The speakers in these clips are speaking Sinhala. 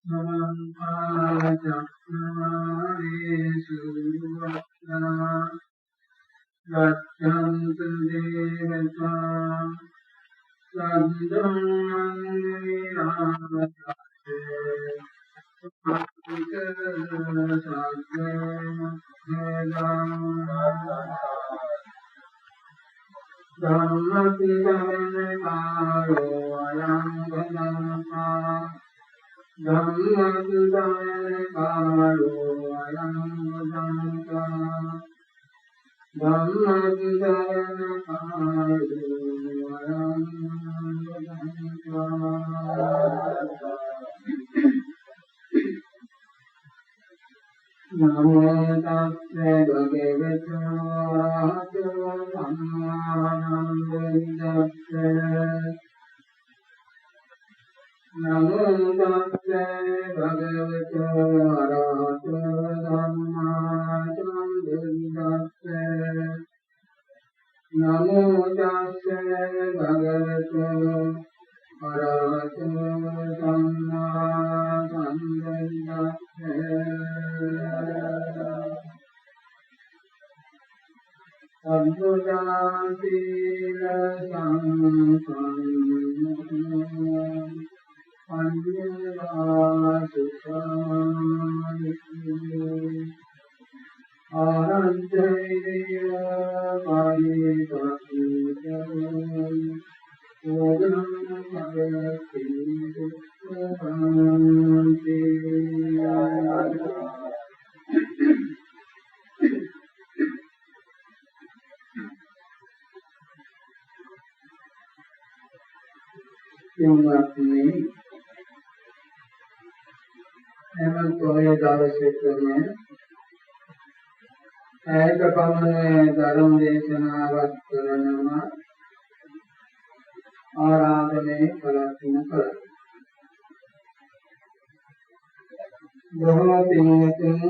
නමං ගච්ඡන්තු දේවතා සම්දං විරාජ්ජේ ධම්මතිරණ කායෝ අයං ගමංපා ධම්මතිරණ කායෝ අයං ගමංපා ධම්මතිරණ කායෝ අයං ගමංපා නමෝ තස්සේ භගවතු ආරහතෝ සම්මා සම්බුද්දස්සේ නමෝ තස්සේ භගවතු ආරහතෝ සම්මා සම්බුද්දස්සේ නමෝ තස්සේ භගවතු අරහතෝ සම්මා සම්බුද්දස්සේ සම්බුද්ධාන්තිල සංසං පඤ්ඤාසුඛානිකේ ආරද්ධේය පාරිපස්සුතං ඕගනං භගවති දුක්ඛාන්ති යොමුන්නේ එමන් පොය දවසේකම ඒක පමණ ධර්ම දේශනාවක් කරනම ආරාධනයේ පළතුන කර බොහෝ පින්තුන්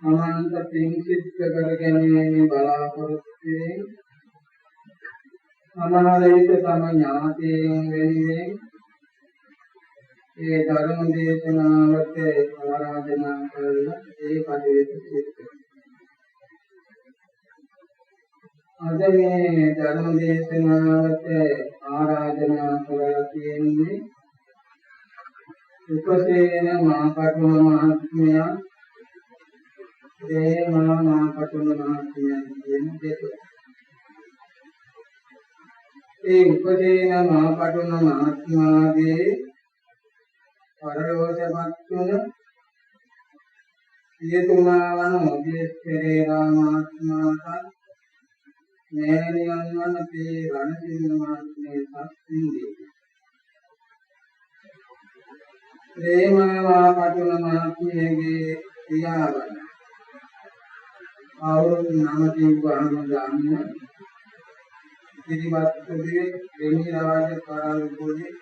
අනන්ත පින් සිද්ධ කර ගැනීම බලාපොරොත්තු වෙන අනාලයිත තම ඥාතීන් වෙනුවෙන් ඒ ධර්ම දේශනාවට ආරාධනා කරලා ඒ කටයුතු සිදු අද මේ ධර්ම දේශනාවට ආරාධනා කරලා තියෙන්නේ උපසේන මාපටුන මහත්මයා දේමා මාපටුන මහත්මයා කියන දෙතුන් ඒ උපදේන මහපටුන මහත්මයාගේ පරලෝකමත් වන සියතුමා වන මොබියස් පෙරේරා මහත්මයාට නෑනියන් වන පේ රණසිංහ මහත්මයාට සින්දී ප්‍රේමා මහපටුන මහත්මයාගේ ක්‍රියාවන් අවුරුදු 9 වහම ගන්න පිරිවත් පොදේ වෙණි රාජ කරාලුපොදේ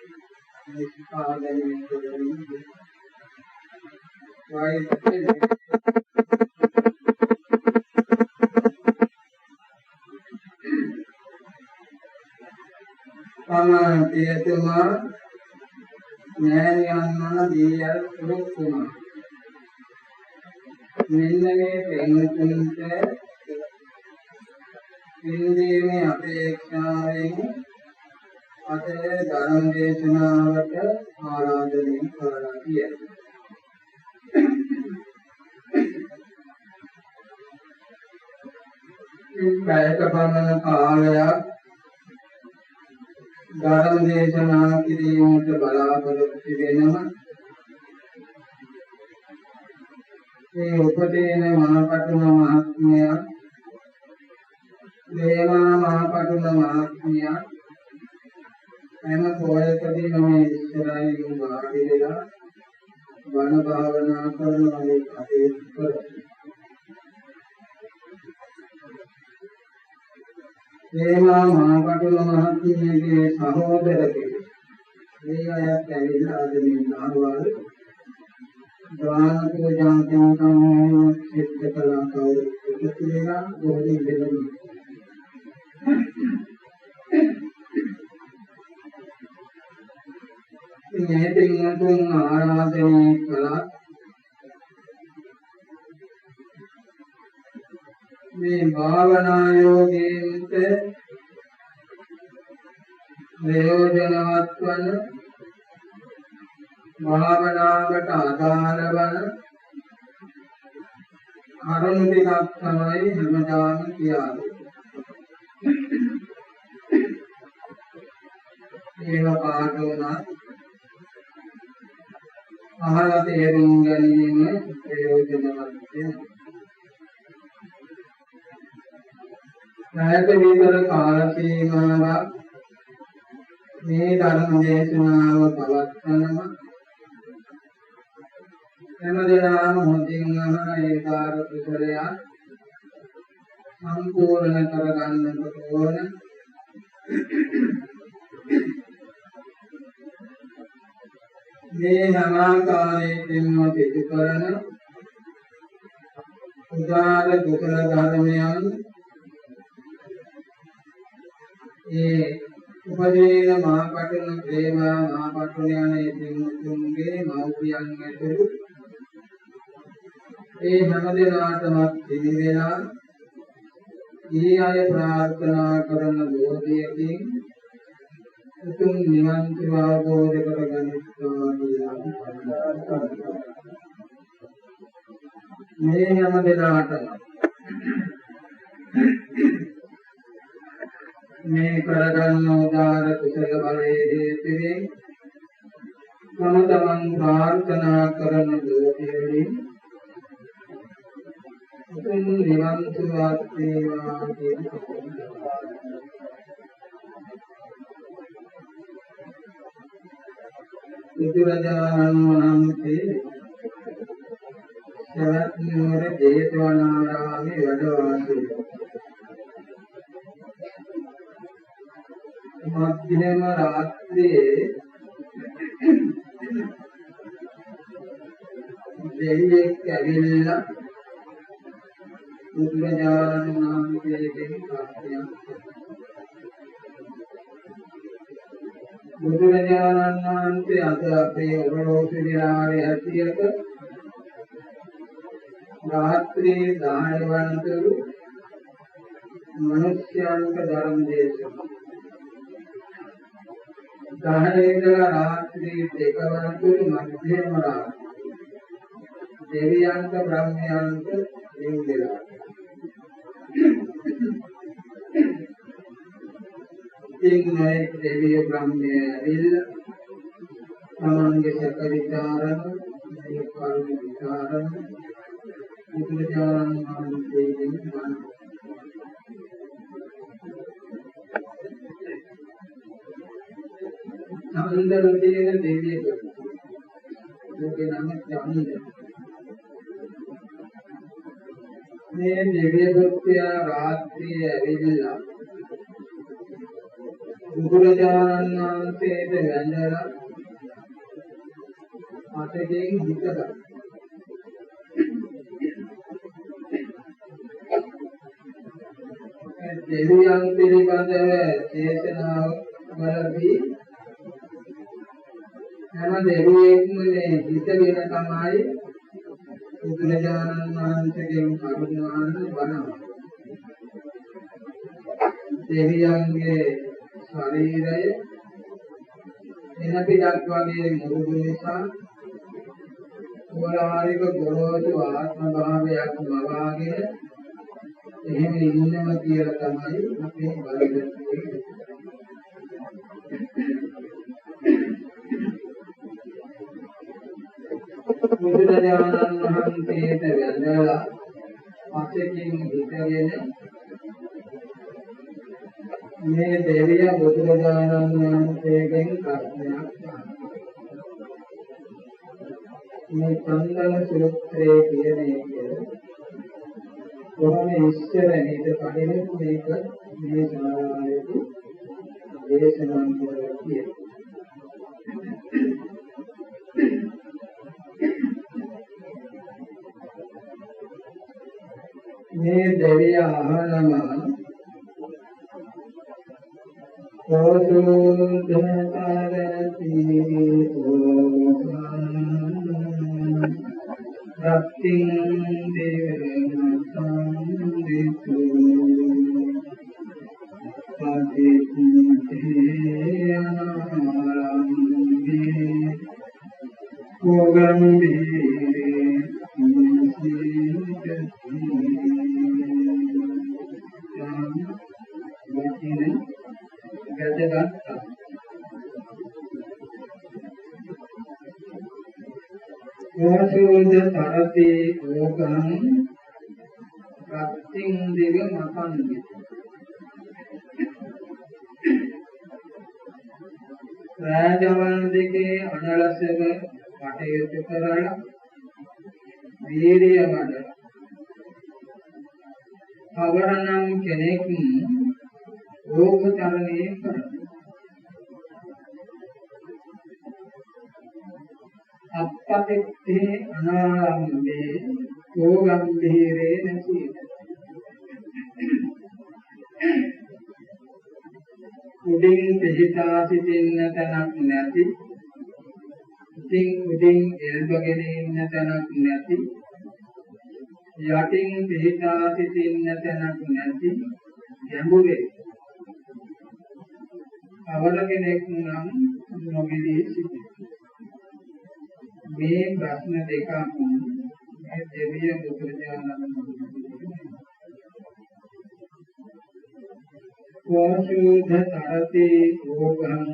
නිස්පාදනය කරමින් වයිත්තේ තමන්තියතුමා නෑනියන් වන දීයල් රුක්කුමා මෙන්න මේ පෙන්තුන්ට ඉන්දීමේ අපේක්ෂාවෙන් අද ධර්ම දේශනාවට ආරාධනය කරලා තියෙනවා. පැයක පමණ කාලයක් ධර්ම දේශනා කිරීමට බලාපොරොත්තු වෙනම මේ උපදේන මහපටුන මහත්මයා දේවා මහපටුන මහත්මයා එම පොයකදී මේ ඉස්සරහින් වාඩි වෙලා වන භාවනා කරන මේ කටයුතු කරා. දේවා මහපටුන මහත්මයාගේ සහෝදර කෙනෙක්. මේ අයත් ඇවිල්ලා අද මේ නාවල් දාන පූජා කරන සිද්ධ කළා කවුරු එකතු වෙලා බොහෝ දෙනෙක් මේ පින්වතුන් ආරාධනය කළා මේ භාවනා යෝගීන්ට ප්‍රයෝජනවත් වන භාවනාවට අදාළ වන කරුණු ටිකක් තමයි හැමදාම කියන්නේ. ඒවා පාඩ වුණා අහලා තේරුම් ගැනීම ප්‍රයෝජනවත් වෙනවා. නැවත විතර කාල සීමාවක් මේ ධර්ම දේශනාව පවත්වනවා. හැමදෙනාම හොඳින් අහන ඒ කාර්ය කුසලය සම්පූර්ණ කරගන්නට ඕන. මේ හැම ආකාරයකින්ම පිටු කරන උදාර කුසල ධර්මයන් ඒ උපදීන මාපටන ප්‍රේමා මාපටන යන දෙන්තුන්ගේ මෞපියන් ඇතුළු ඒ හැම දිනාටම පිළිවෙලා ඊ අය ප්‍රාර්ථනා කරන බෝධියකින් උතුම් නිවන් සුව අවබෝධ කරගනිත්වා කියලා මේ හැම දිනාටම මේ කරගන්න උදාර කුසල බලයේ හේතුවෙන් තම තමන් ප්‍රාර්ථනා කරන බෝධියකින් උතුම් නිවන් සුවපත් වේවා කියලා බුදුරජාණන් වහන්සේ සවැත් නුවර ජේතවනාරාමේ වැඩ වාසය මධ්‍යම රාත්‍රියේ දෙවියෙක් ඇවිල්ලා බුදුරජාණන් වහන්සේගෙන් ප්‍රශ්නයක් බුදුරජාණන් වහන්සේ අද අපේ ඔරලෝසු විහාරයේ හැටියට රාත්‍රී 10 වනතුරු මිනිස්යන්ට ධර්ම දේශනා 10 ඉඳලා රාත්‍රී 2 වනතුරු මධ්‍යම රාත්‍රී දෙවියන්ට බ්‍රහ්මයන්ට නිවිදලා ඉන්නේ දෙවිය බ්‍රහ්මය ඇවිල්ලා තමන්ගේ සැක විචාරණ මේ කර්ම විචාරණ බුදුරජාණන් වහන්සේගෙන් වන නන්දන තියෙන දෙවියෙක් ඔහුගේ නම චන්ද මේ දෙවියෙකුට රාත්‍රියේ ඇවිල්ලා බුදුරජාණන් වහන්සේට වැඳලා අතකින් හිතලා දෙවියන් පිළිබඳව දේශනාව වලදී හැම දෙවියෙක්ම මේ හිතගෙන තමයි බුදුරජාණන් වහන්සේගෙන් කරුණාන වනවා. දෙවියන්ගේ ශරීරය එන පිටක් වගේ මුරුදු නිසා ඕලාරික ගොරෝසු ආත්ම භාවයක් මවාගෙන එහෙම ඉන්නවා කියලා තමයි අපේ බලපෑම. බුදුරජාණන් වහන්සේට වැඳලා පසකින් හිතගෙන මේ දෙවිය බුදුරජාණන් වහන්සේගෙන් ප්‍රශ්නයක් අහනවා. මේ චන්දන සූත්‍රයේ කියන එක කොහොම ඉස්සර නේද කඩේ මේක මේ සාරායේදී දේශනා කරලා තියෙනවා. මේ දෙවිය අහනවා කෝසුන් දහතර රාජවල් දෙකේ අනලසක කටයුතු කරලා වීරිය වඩ අවරණම් කෙනෙක් ඕකතරණය කරනවා. අපපතිත්තේ අනාරම්භේ ඕගම්භීරේ නැසී උඩින් පිහිටා සිටින්න තැනක් නැති, ඉතින් උඩින් එල්බගෙන ඉන්න තැනක් නැති, යටින් පිහිටා සිටින්න තැනක් නැති ගැඹුරේ අවල කෙනෙක් නම් නොගිලී සිටියි. මේ ප්‍රශ්න දෙකක් මේ දෙවිය බුදුරජාණන් වහන්සේ කෝෂුධ තරති ඕගං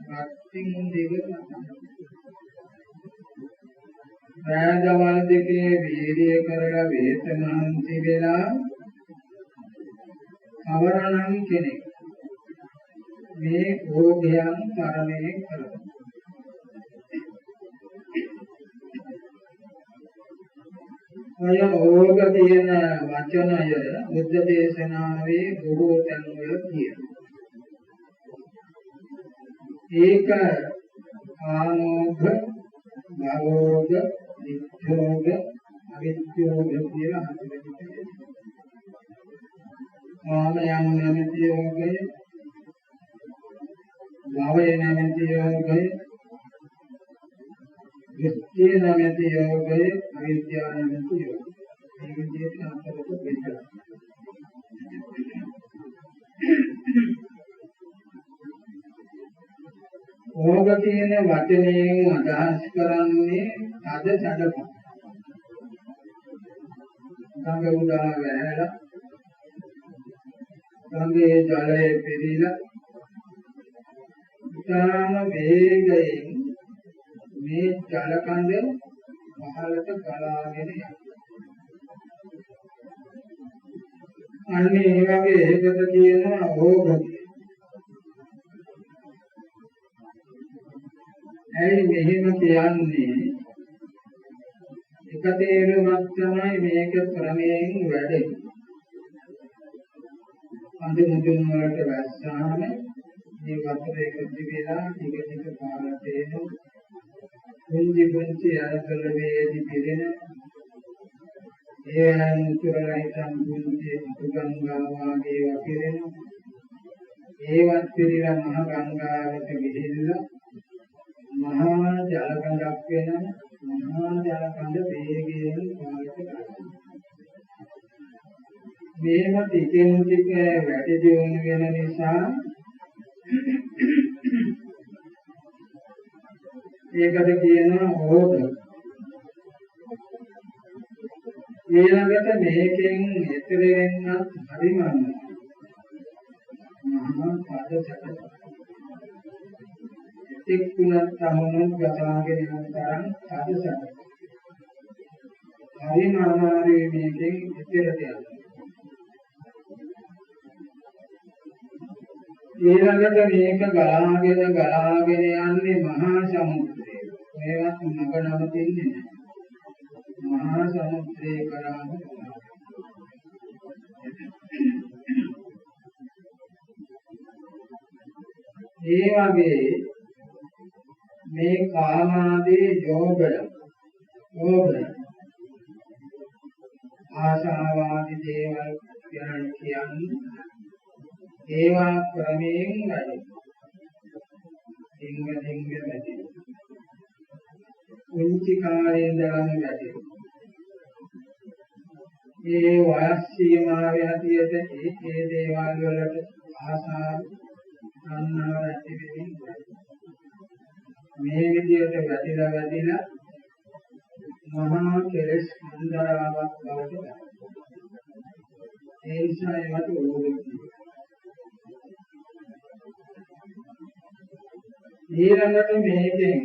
භක්තිං දිවන රාජවල් දෙකේ වීර්ය කරලා වේතනාන්ති වෙලා අවරණම් කෙනෙක් මේ ඕගයන් තරණය කරනවා. ඔය ඕග කියන වචනය බුද්ධ දේශනාවේ බොහෝ තැන්වල තියෙනවා. ඒක ආනෝග, භවෝග, නිත්‍යෝග, අවිද්‍යෝග කියලා හතරකට බෙදෙනවා. ආමයන් නැමැති යෝගය, භවය නැමැති යෝගය, විත්‍ය නැමැති යෝගය, අවිද්‍යාව නැමැති යෝගය. මේ විදිහට හතරකට බෙදලා. ඕග කියන වචනයෙන් අදහස් කරන්නේ අද සැඩපත්. ගඟ උදා වැහැලා ගඟේ ජලය පිරීලා ඉතාම වේගයෙන් මේ ජල කඳ පහළට ගලාගෙන යනවා. අන්නේ මේ වගේ ඒකද කියනවා ඕග. ඇයි මෙහෙම කියන්නේ? එක තේරුමක් තමයි මේක ක්‍රමයෙන් වැඩෙන්නේ. අඳ මුදුන් වලට වැස්සාම මේ වතුර එකතු වෙලා ටික ටික පාරට එනවා. පුංචි පුංචි අරකල වේදි පිරෙන ඒයන් උතුරලා හිටන් පුංචි ගංගා වාගේ වපිරෙනවා. ඒවත් පිරීලා මහ ගංගාවට ගිහිල්ලා මහා ජල කඳක් වෙනවා. මහා ජල කඳ වේගයෙන් පාරට ගන්නවා. මේව ටිකෙන් ටික වැඩි දියුණු වෙන නිසා ඒකට කියනවා ඕග. ඊළඟට මේකෙන් ඈතර වෙන්නත් හරිම මහා පදසක එක්කුණත් තමුණුත් ගසාගෙන යන තරම් පදසක හරිම අමාරුයි මේකෙන් ඈතරට යන්න. ඊළඟට මේක ගලාගෙන යන්නේ මහා සමුද්‍රය. මේවත් මග නවතින්නේ නැහැ. මහා සමුද්‍රේ කරාම ඒ වගේ මේ කාමාදී යෝගය ආශාවාදී දේවල් ගැන කියන්නේ ඒවා ක්‍රමයෙන් වැඩි. ඩිංග වැටෙනවා. උන්චි කාලේ ඉඳලාම වැටෙනවා. මේ වයස් සීමාවේ හැටියට ඒ දේවල් වලට ආසාව අන්නාව ඇති වෙන්නේ. මේ විදියට වැටිලා මහා කෙලෙස් අන්දරාවක් බවට පත්. ඒ නිසා ඒවට ඕනෙ. ඊළඟට මේකෙන්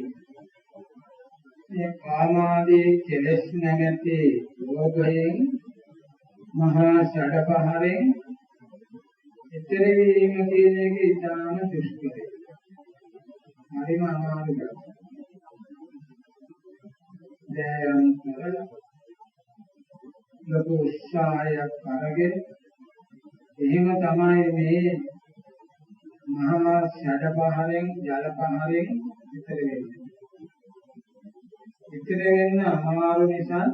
මේ කාමාදී කෙලෙස් නැමැති රෝගයෙන් මහා ෂඩපහරෙන් ඊතර වීම කියන එක ඉතාම දුෂ්කරයි. හරිම අමාරුයි. දැන් කරලා ලොකු උත්සාහයක් අරගෙන එහෙම තමයි මේ මහා ෂඩපහරෙන් ජල පහරෙන් ඊතර වෙන්නේ. ඊතර වෙන්න අමාරු නිසා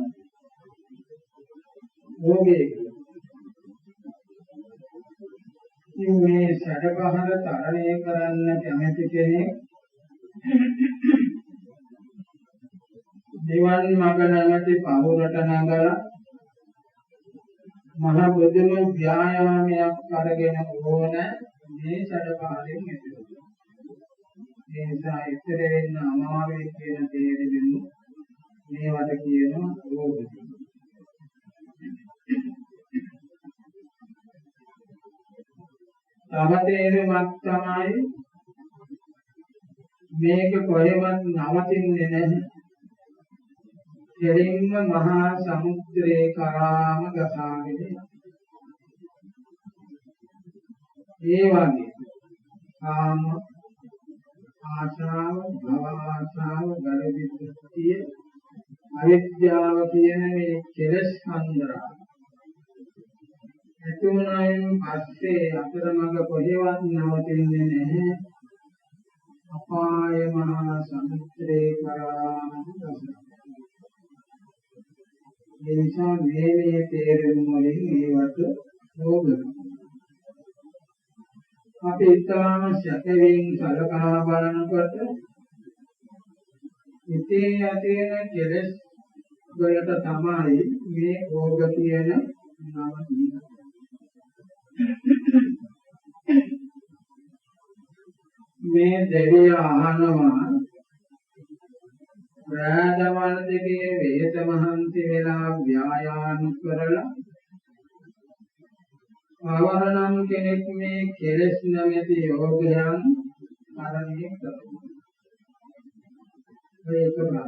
රෝගේ මේ ෂඩපහර තරණය කරන්න කැමති කෙනෙක් නිවන් මඟ නැමැති පහුරට නගලා මහ බුදුම ව්‍යායාමයක් අරගෙන ඕන මේ ෂඩපහරෙන් මිදෙන්න. ඒ නිසා ඊතර වෙන්න අමාරුයි කියන තේරෙන්නේ මේවට කියනවා රෝග. තව තේරුමක් තමයි මේක කොහෙවත් නවතින්නේ නැහැ. දෙලින්ම මහා සමුද්‍රේ කරාම ගසාගෙන ඒ වගේ කාම ආශාව, භව ආශාව, ගරුවිත්‍ය, අවිද්‍යාව කියන මේ කෙලෙස් හන්දරා එතුණයින් පස්සේ අතරමඟ කොහෙවත් නවතින්නේ නැහැ. අපාය මහා සමුද්‍රේ කරාම ගසාගෙන ඒ නිසා මේ තේරුම් වලින් මේවට රෝග. අපි ඊටාම සැකයෙන් සලකා බලනකොට ඉතේ යතේන කෙලස් වලට තමයි මේ රෝග කියන නම දීලා. මේ දෙවිය අහනවා රාජවල් දෙකේ වේත මහන්සි වෙලා ව්‍යායාම කරලා ආවරණම් කෙනෙක් මේ කෙලෙස් නැමැති යෝගයන් තරණය කරනවා. ඒක තමයි.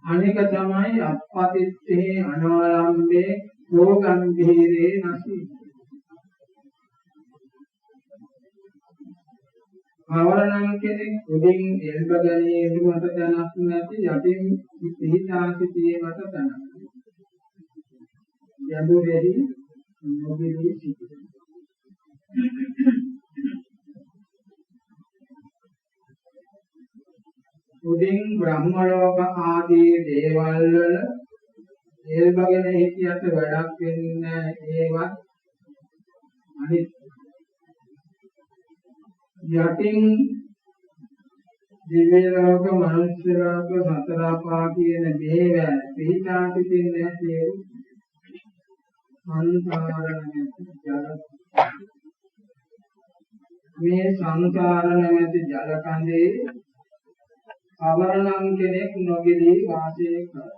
අනික තමයි අපපතිත්තේ අනාරම්භේ රෝගම්භීරේ නැසී. ආවරණම් කෙනෙක් උඩින් එල්බගනේ එළුමට තනක් නැති යටින් පිහිටා සිටීමට තනක්. යදුරෙහි නොබිලී සිටින. උඩින් බ්‍රහ්ම ලෝක ආදී දේවල් වල එල්බගෙන හිටියට වැඩක් වෙන්නේ ඒවත් අනිත් යටින් දිව්‍ය ලෝක, මනුෂ්‍ය ලෝක, සතර අපා කියන දේවල් පිහිටා සිටින්නේ නැති මේ සංසාර නැමැති ජල කඳේ අවරණම් කෙනෙක් නොගෙලී වාසය කර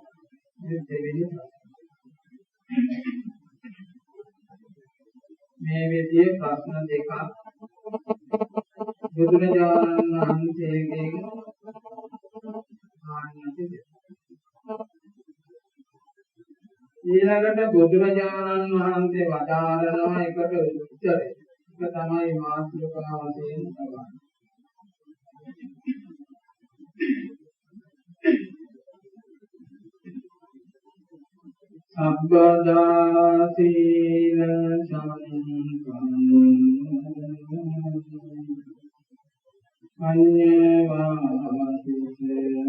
මේ විදිහේ ප්‍රශ්න දෙකක් බුදුරජාණන් වහන්සේගෙන් ආන්නති. ඊළඟට බුදුරජාණන් වහන්සේ වදාරනවා එකට උත්තරය. ඒක තමයි මාතෘකාව වශයෙන් තමයි. සබ්බදා සීල සම්පන්න අඤ්ඤවාසිසේ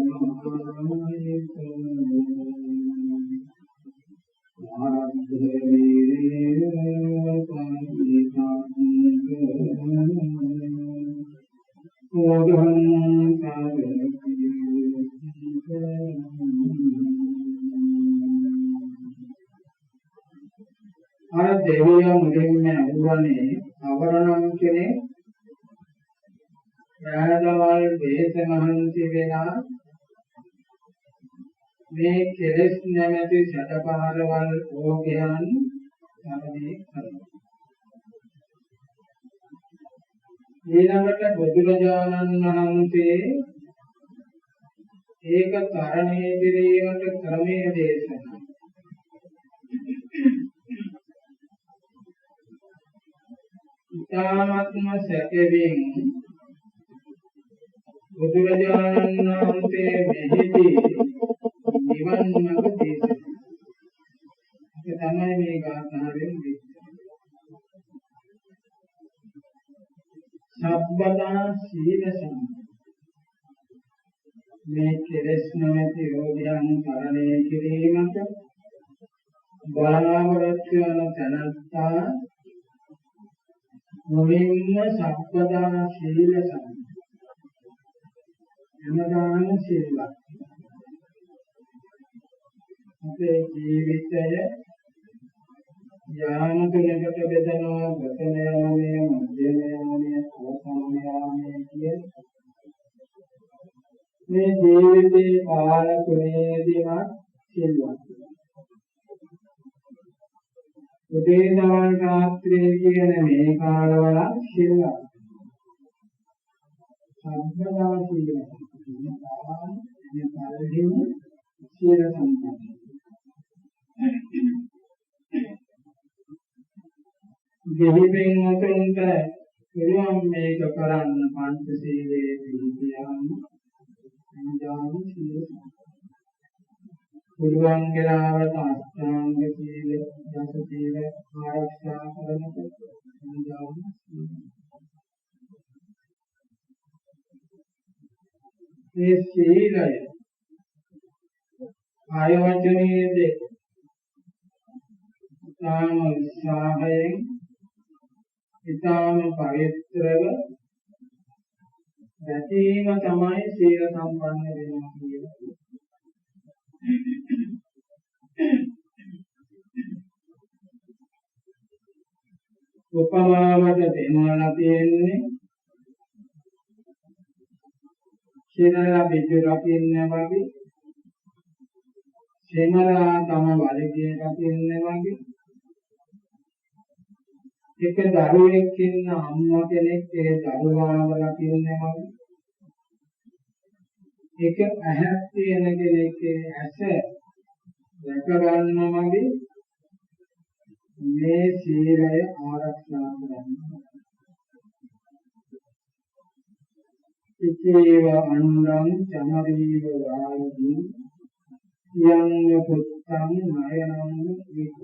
මහායිතෝ ආරද්ධ වීරේ පන්තිතාංග අර දෙවියන් මුලින්ම අහුවනේ අවරණම් කෙනෙක් රාදවල් වේස මහන්සි වෙනා මේ කෙලෙස් නැමැති සැඩපහරවල් ඕකයන් සමනය කරනවා. ඊළඟට බුදුරජාණන් වහන්සේ ඒක තරණය කිරීමට ක්‍රමයේ දේශනා. ඊ타ත්ම සැකයෙන් බුදුරජාණන් වහන්සේ මෙහිදී නිවන් මඟ දේශනා. ඒක තමයි මේ ගාථාවෙන් දෙන්නේ. සබ්බදා සීල සම්පන්න මේ කෙලෙස් නැති රෝගයන් තරණය කිරීමට බලාපොරොත්තු වන තනත්තා මුලින්ම සබ්බදා සීල සම්පන්න එනදාන සීලවත් අපේ ජීවිතය යාම තුනකට බෙදනවා ප්‍රථම යාමය මධ්‍යම යාමය අවසාන යාමය කියන මේ ජීවිතේ කාල තුනේදීම සිල්වත් උදේ දවල් රාත්‍රියේ කියන මේ කාලවල සිල්වත් සම්පදා සිල්වත් මේ කාලෙදිම සීල සම්පන්න දෙවියන් අතරින්ට පිරුම් මේක කරන්න පංචශීලයේ පිළිපියාම අනුජාන සීල පුරුවන් ගලාවට අෂ්ටාංග සීල දස සීල ආරක්ෂා කරනකොට අනුජාන මේ සීලය ආය වචනයේ ඊටාම උත්සාහයෙන් ඊටාම පවිත්‍රව රැකීම තමයි සීල සම්පන්න වෙනවා කියන්නේ. උපමාවට දෙනවා තියෙන්නේ සිරලා බිජු රකින්න වගේ සෙමරා තම වලිගේ රකින්න වගේ එක දරුවෙක් ඉන්න අම්මා කෙනෙක් ඒ දරුවාව රකින්න වගේ එක ඇහක් තියෙන කෙනෙක්ගේ ඇස රැක ගන්නවා වගේ මේ සීලය ආරක්ෂා කරනවා. ඉතේව අනුරං චමරීව වායදී යං පුත්තං නයනං විකු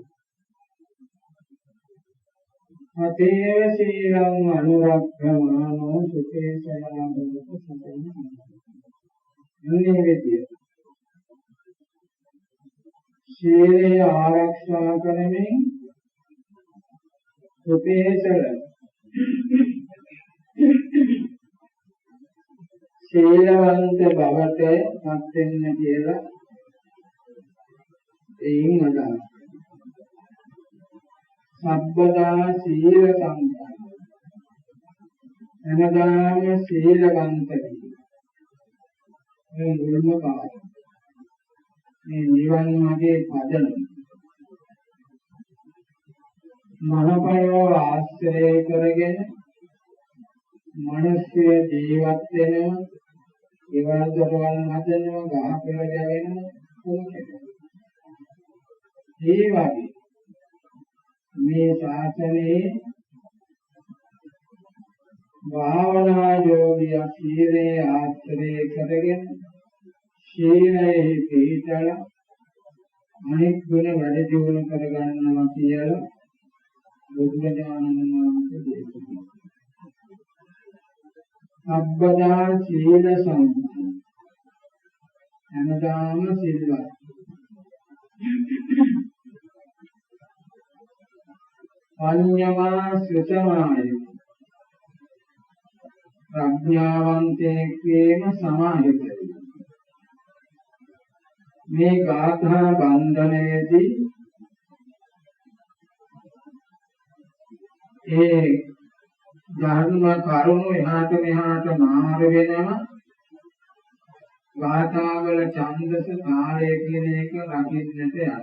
අතේව සීලං අනුරක්ඛමානෝ සුඛේ සයනබුත සතං නිවේදිය සීලය ආරක්ෂා කරමින් සුඛේසල සීලවන්ත බවට පත් වෙන්න කියලා එයින් අදහස්. සබ්බදා සීල සම්පන්න එනදාම සීලවන්ත වී මේ මුල්ම කාර්ය මේ නිවන් මාර්ගයේ පදනම මනපරව ආශ්‍රය කරගෙන මිනිස්සු ජීවත් වෙනවා ඒවල් දරවල් හදනවා ගහ පෙර ගැවෙනවා කොහොමද ඒ වගේ මේ ශාසනයේ භාවනා යෝගිය සීලේ ආශ්‍රය කරගෙන සීලයේ පිහිටලා අනෙක් ගුණ වැඩි දියුණු කරගන්නවා කියලා බුදුරජාණන් වහන්සේ දේශනා කළා. සබ්බදා සීල සම්පන්න හැමදාම සිල්වත් පඤ්ඤමා සුතමාය ප්‍රඥාවන්තයෙක් වීම සමාහිතයි. මේ ගාථා බන්ධනයේදී ඒ ධර්ම කරුණු එහාට මෙහාට මාර වෙනම ගාථාවල ඡන්දස කාලය කියන එක රකින්නට යනවා.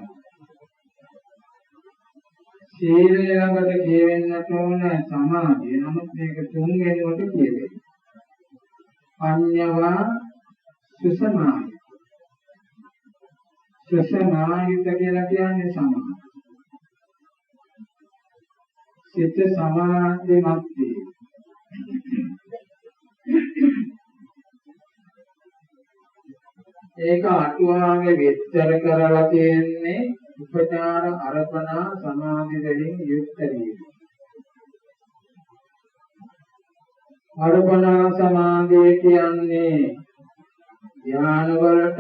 සීලය ළඟට කියවෙන්නට ඕන සමාධිය. නමුත් මේක තුන් වෙනුවට කියවෙන්නේ. අඤ්ඤවා සුසමාය. සුසමායිත කියලා කියන්නේ සමාධිය. සිත සමාධිමත් වේ. ඒක අටුවාවේ විස්තර කරලා තියෙන්නේ උපචාර අර්පණා සමාධි වලින් යුක්ත වීම. අර්පණා සමාධිය කියන්නේ ධ්‍යාන වලට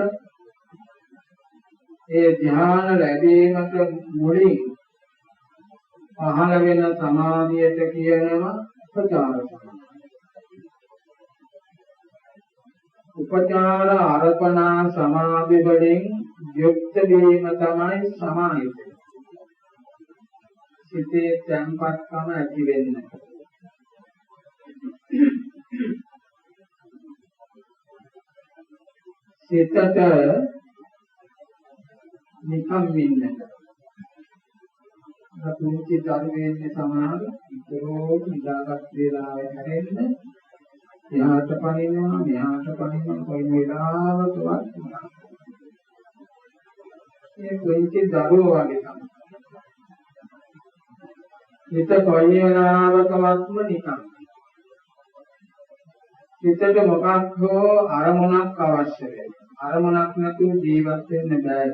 ඒ ධ්‍යාන ලැබීමට මුලින් පහළ වෙන සමාධියට කියනවා උපචාර සමාධිය. උපචාර අර්පණා සමාධි වලින් යුක්ත වීම තමයි සමාහිත. සිතේ තැන්පත්කම ඇති වෙන්නේ. සිතට නිකම් වෙන්නේ. අපුංචි ධර්මයේ සමාන ඉතරෝ නිදාගත් වේලාවේ හැරෙන්න එහාට පනිනවා මෙහාට පනිනවා කොයි වෙලාවකවත් මේ පුංචි දරුවෝ වගේ තමයි. හිත කොයි වෙලාවකවත්ම නිකම්. හිතට මොකක් හෝ අරමුණක් අවශ්‍ය වෙනවා. අරමුණක් නැතුව ජීවත් වෙන්න බෑ.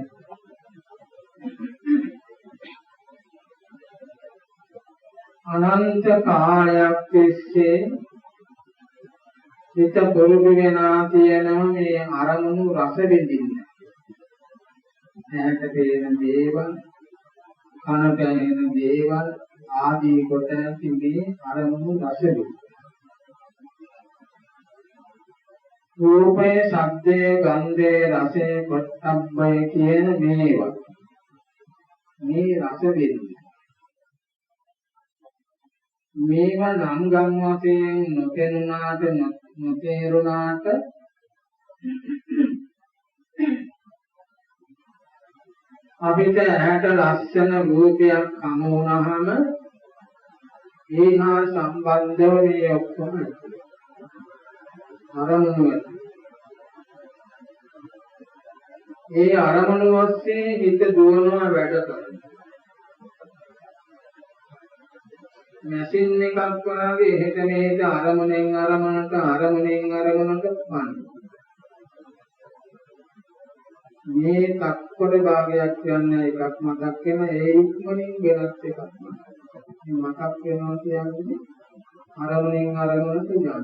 අනන්ත කාලයක් තිස්සේ හිත පුරුදු වෙනා තියෙනවා මේ අරමුණු රස විඳින්න. ඇහැට පේන දේවල්, කනට ඇහෙන දේවල් ආදී කොට තිබේ අරමුණු රස විඳින්න. රූපේ, ශබ්දේ, ගන්ධේ, රසේ, පොට්ටබ්බය කියන මේවා මේ රස විඳින්න. මේවා නම් ගම් වශයෙන් නොපෙනුනාට නොතේරුණාට අපිට ඇහැට ලස්සන රූපයක් හමු වුණාම ඒහා සම්බන්ධව මේ ඔක්කොම අරමුණු වෙනවා. ඒ අරමුණු ඔස්සේ හිත දුවනවා වැඩ කරනවා. මැෂින් එකක් වාගේ එහෙට මෙහෙට අරමුණෙන් අරමුණට පන්න. මේ තක්කොඩ භාගයක් කියන්නේ එකක් මතක් වෙන ඒ ඉක්මනින් වෙනත් එකක් මතක් වෙනවා කියන්නේ අරමුණෙන් අරමුණට යනවා.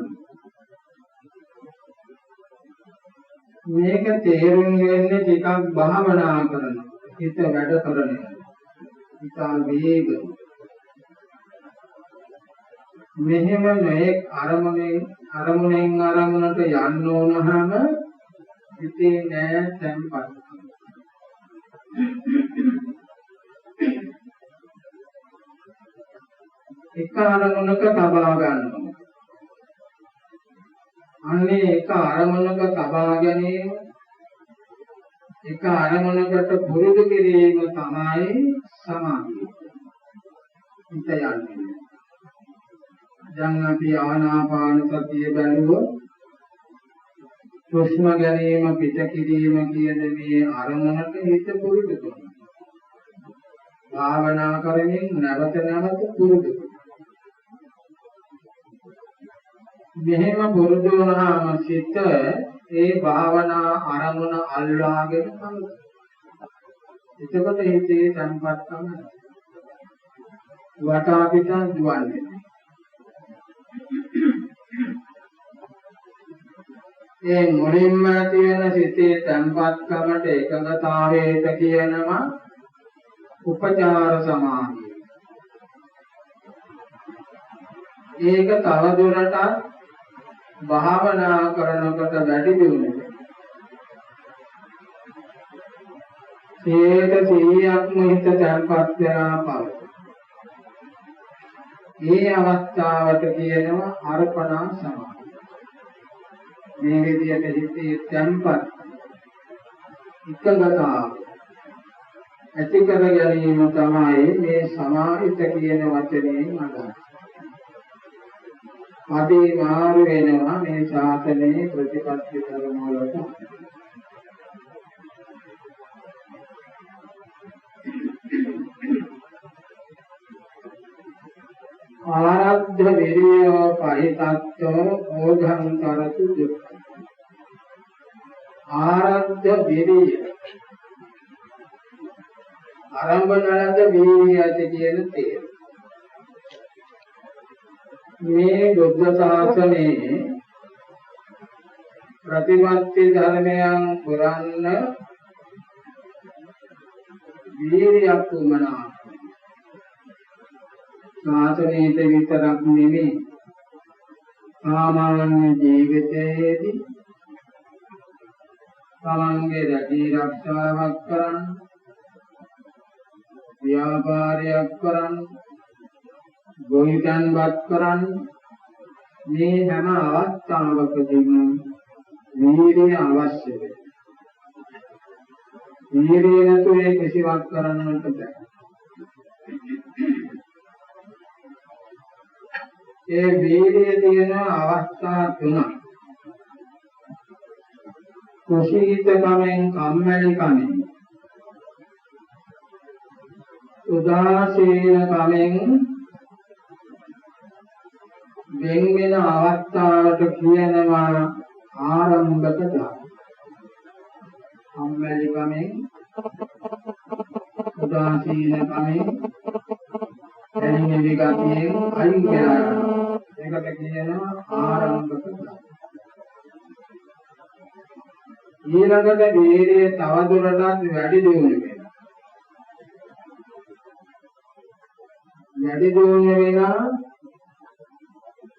මේක තේරුම් ගන්න ටිකක් භාවනා කරනවා. හිත වැඩ කරනවා. හිතා වේග මෙහෙම මේක අරමුණෙන් අරමුණට යන්න ඕනහම හිතේ නෑ තැන්පත්. එක අරමුණක තබා ගන්නවා. අන්නේ එක අරමුණක තබා ගැනීම එක අරමුණකට පුරුදු කිරීම තමයි සමාධිය. හිත යන්නේ. දැන් අපි ආනාපාන සතිය බැලුවොත් හුස්ම ගැනීම පිට කිරීම කියන මේ අරමුණට හිත පුරුදු කරනවා. භාවනා කරමින් නැවත නැවත පුරුදු කරනවා. මෙහෙම පුරුදු වුණාම සිත ඒ භාවනා අරමුණ අල්ලාගෙන තමයි. එතකොට හිතේ සංපත්තම වටා පිට දුවන්නේ. ඒ මුලින්ම තියෙන සිතේ සංපත්කමට එකඟතාවයට කියනවා උපචාර සමාධිය. ඒක තවදුරටත් භාවනා කරනකොට වැඩි දියුණුව. 100%ක්ම හිත තැන්පත් වෙලා පවතී. මේ අවස්ථාවට කියනවා අර්පණා සමාධිය. මේ විදියට හිතේ තැන්පත් එකඟතාව ඇති කර ගැනීම තමයි මේ සමාහිත කියන වචනයෙන් අදහස්. අදී මාරු වෙනවා මේ ශාසනයේ ප්‍රතිපත්ති ධර්ම වලට. ආරද්ධ විරියෝ පහිතත්වෝ ඕධං කරතු දුක්ඛ. ආරද්ධ විරිය ආරම්භන ලද වීර්යය කියන තේරුම. මේ බුද්ධ ශාසනයේ ප්‍රතිපත්ති ධර්මයන් පුරන්න වීර්යයක් උමනා. ශාසනයේ විතරක් නෙමෙයි සාමාන්‍ය ජීවිතයේදී තමන්ගේ රැකී ආරක්ෂාවක් කරන්න, ව්‍යාපාරයක් කරන්න, ගොවිතැන්පත් කරන්න, මේ හැම අවස්ථාවකදීම වීර්යය අවශ්‍ය වෙනවා. වීර්යය නැතුව ඒ කිසිවක් කරන්නට බැහැ. ඒ වීර්යය තියෙන අවස්ථා තුනක්. කුසීතකමෙන්, කම්මැලිකමෙන්, උදාසීනකමෙන් වෙන වෙන අවස්ථාවට කියනවා ආරම්භක ධර්ම. කම්මැලිකමෙන්, උදාසීනකමෙන්, එනිනෙවි ගතියෙන් අයින් වෙලා යනවා. ඒකට කියනවා ආරම්භක ධර්ම. ඊළඟට වීර්යය තවදුරටත් වැඩි දියුණු වෙනවා. වැඩි දියුණු වෙනවා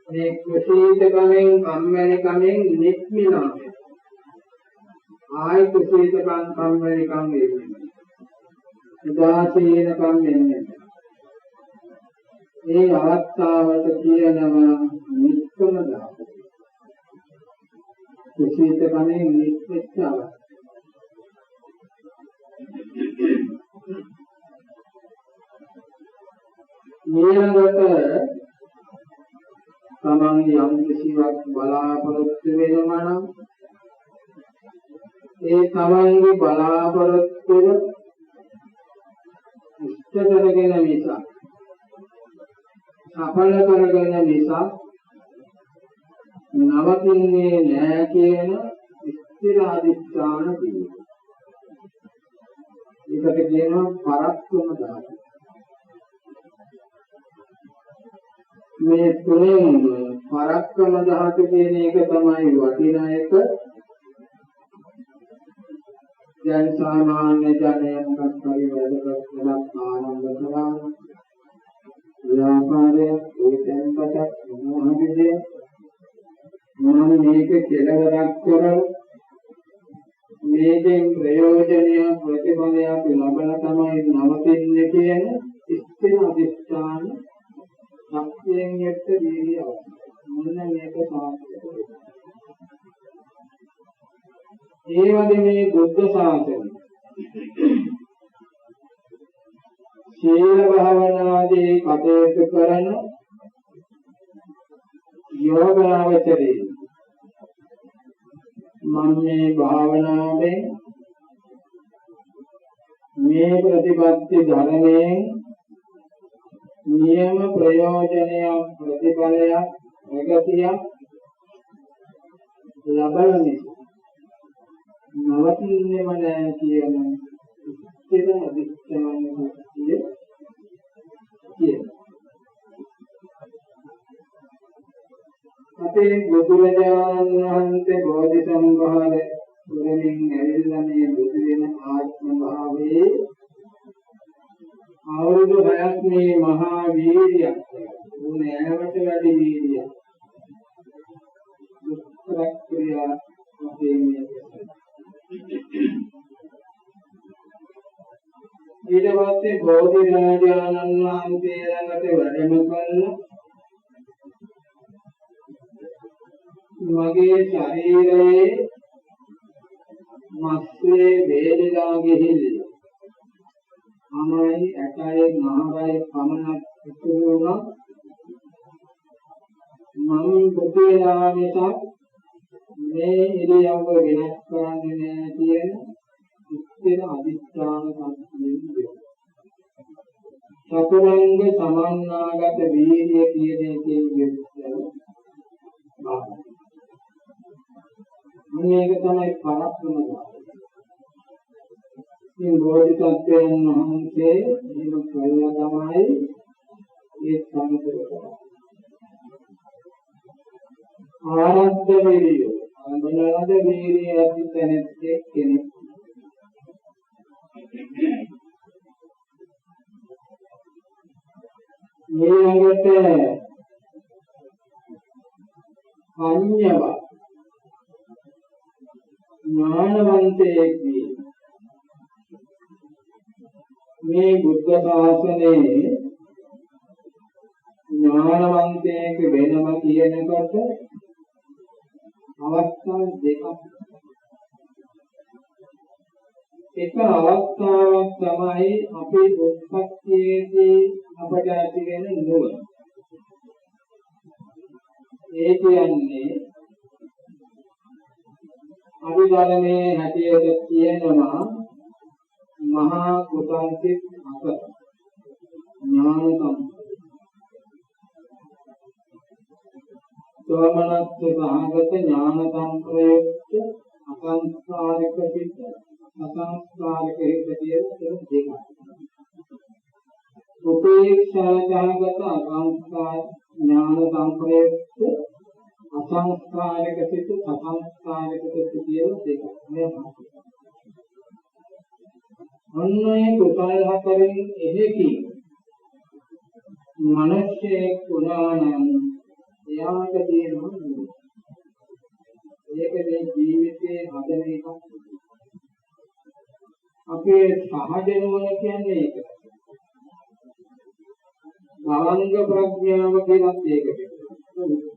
මේ කුසීතකමෙන්, කම්මැලිකමෙන් නික්මිලා වෙනවා. ආයි කුසීතකම්, කම්මැලිකම් වෙන්නේ. උදාසීනකම් වෙන්නේ. මේ අවස්ථාවට කියනවා නික්කම ධර්ම. කුසීතකමෙන් නික්මෙච්ච අවස්ථාව. ඊළඟට තමන් යම් කිසිවක් බලාපොරොත්තු වෙනවා නම් ඒ තමන්ගේ බලාපොරොත්තු ඉෂ්ට කරගෙන මිසක්, සඵල කරගෙන මිසක් නවතින්නේ නැහැ කියන ස්ථිර අධිෂ්ඨාන තියෙනවා. ඒකට කියනවා පරක්කම ධාතු. මේ තුනෙන් පරක්කම ධාතු කියන එක තමයි වටිනා එක. දැන් සාමාන්‍ය ජනය මොකක් හරි වැඩක් ආරම්භ කරනවා. ව්‍යාපාරයක්, ඒකෙන්පතක් මොහොතේ මම මේක කෙලවරක් කරලා මේකෙන් ප්‍රයෝජනය ප්‍රතිඵලයක් ලබන තමයි නවතින්නේ කියන ස්ථිර අධිෂ්ඨාන ශක්තියෙන් යුක්ත වීර්යය මොන මේක සාර්ථක වෙනවා. ඒ වගේ මේ බුද්ධ ශාසනය සීල භාවනාදී කටයුතු කරන යෝගාවචරේ මම මේ භාවනාවෙන් මේ ප්‍රතිපත්ති ධර්මයෙන් නියම ප්‍රයෝජනයක්, ප්‍රතිඵලයක්, ප්‍රගතියක් ලබන්නේ නවතින්නේම නැහැ කියන ස්ථිර අධිෂ්ඨාන ශක්තිය කියනවා. අපේ බුදුරජාණන් වහන්සේ බෝධි සම්භාර පුරමින් ඇවිල්ලා මේ බුදු වෙන ආත්ම භාවයේ අවුරුදු 6ක් මේ මහා වීර්යයක් උනෑවට වැඩි වීර්යයක් ප්‍රක්‍රියා වශයෙන් ඊට පස්සේ බෝධි රාජානන් වහන්සේ ළඟට වැඩම කළා. මගේ ශරීරයේ මස්ලේ වේදනා ගිහිල්ලා අමයි ඇටයි මහරයි පමණක් ඉතුරු වුණා. මම ප්‍රතිලා නිසා මේ ඉරියව්ව වෙනස් කරන්නේ නැහැ කියන ඉස්තර අදිස්ථාන සම්පූර්ණ චතුරංග සමන්නාගත වීර්ය කියන එකේ විස්තර මේක තමයි පරක්කම. මේ බෝධිසත්වයන් වහන්සේ එහෙම කළා තමයි ඒ සම්පූර්ණ කරන්නේ. ආරද්ධ වීර්ය අනුබලද වීර්ය ඇති තැනැත්තේ කෙනෙක්. ඊළඟට අඤ්ඤව ඥානවන්තයෙක් වේ. මේ බුද්ධ ශාසනයේ ඥානවන්තයෙක් වෙනම කියනකොට අවස්ථා දෙකක්. එක අවස්ථාවක් තමයි අපේ උත්පත්තියේදී අපට ඇති වෙන නුවණ. ඒ කියන්නේ අභිධර්මයේ හැටියට කියනවා මහා කුසල් සිත් 4 ඥාන සම්පන්න. සෝමනස්ස සහගත ඥාන සංප්‍රයුක්ත අසංස්කාරික සිත් අසංස්කාරික හිත කියන දෙකක්. උපේක්ෂා සහගත අසංස්කාර ඥාන සංප්‍රයුක්ත අසංස්කාරික සිත් අසංස්කාරික සිත් කියන දෙකක්. අන්නේ කුසල හතරෙන් එහෙකි මනසේ කුණානම් එයාට තියෙනවා නුවණ. ඒක මේ ජීවිතයේ හදන එකක්. අපේ සහජ නුවණ කියන්නේ ඒක. භවංග ප්‍රඥාව කියනත් ඒකට.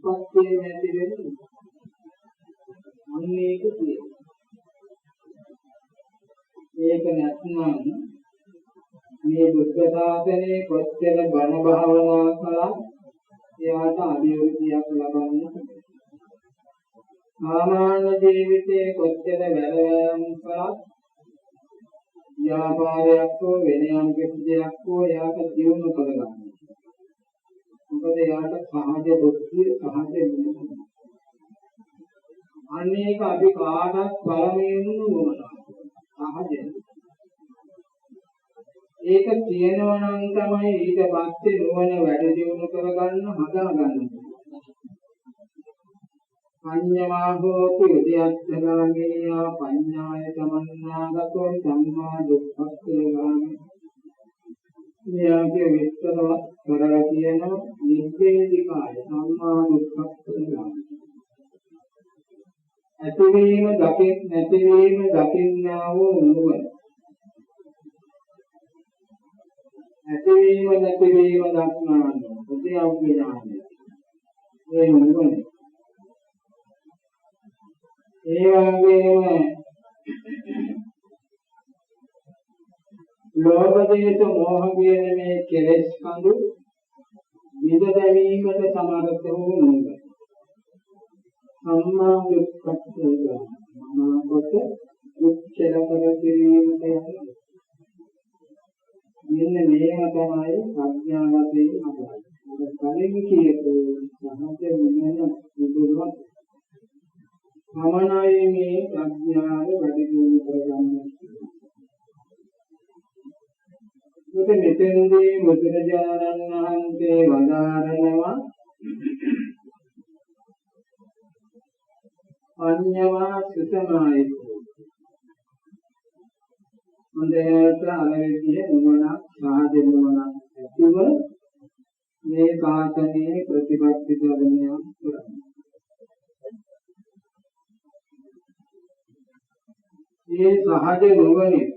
උත්පත්තියේ නැති වෙන්නේ. අන්නේ ඒක තියෙනවා. ඒක නැත්නම් මේ බුද්ධ ශාසනයේ කොච්චර බණ භාවනා කළා එයාට අභිවෘද්ධියක් ලබන්නේ. සාමාන්‍ය ජීවිතයේ කොච්චර වැරෑම් කළා ව්‍යාපාරයක් හෝ වෙන යම් දෙයක් හෝ එයාට දියුණු කරගන්න. මොකද එයාට සහජ බුද්ධිය සහජ විමුක්තිය. අනේක අපි කාටත් පළමුවෙන්ම වුණා. සහජයි. ඒක තියෙනවා නම් තමයි ඊට පස්සේ නුවණ වැඩි දියුණු කරගන්න හදාගන්න. පඤ්ඤා හෝති උද්‍යත්තගාමිනියා පඤ්ඤාය සමන්නාගතෝ සම්මා දුක්ඛස්සේගාමි. මෙයාගේ විස්තරවත් කරලා කියනවා නිබ්බේධිකාය සම්මා දුක්ඛස්සේගාමි. ඇතිවීම දකින් නැතිවීම දකින්නා වූ නුවණ. ඇතිවීම නැතිවීම දක්නාන ප්‍රතිඅඥානයි. ඒ නුවණ. ඒ වගේම ලෝභ දේශ මොහ කියන මේ කෙලෙස් කඳු විද දැමීමට සමර්ථ වූ නුවණ. සම්මා දුක්ඛස්සේගාමි. මනෝකොට උච්චර කර කිරීමට යන මෙන්න මේවා තමයි ප්‍රඥාවතේ අදහස්. අර කලින් කියපු සහජ විඥාන විදුරුවක් සමනයි මේ ප්‍රඥාව වැඩි දියුණු කරගන්න. මෙතෙන්දී බුදුරජාණන් වහන්සේ වදාරනවා පඤ්ඤා සුතමායෝ. හොඳට අලෙවිදියේ නුවණක් සාධ නුවණක් ඇතිව මේ කාතනේ ප්‍රතිපත්ති ධර්මයන් පුරන්න. මේ සහජ නුවණින්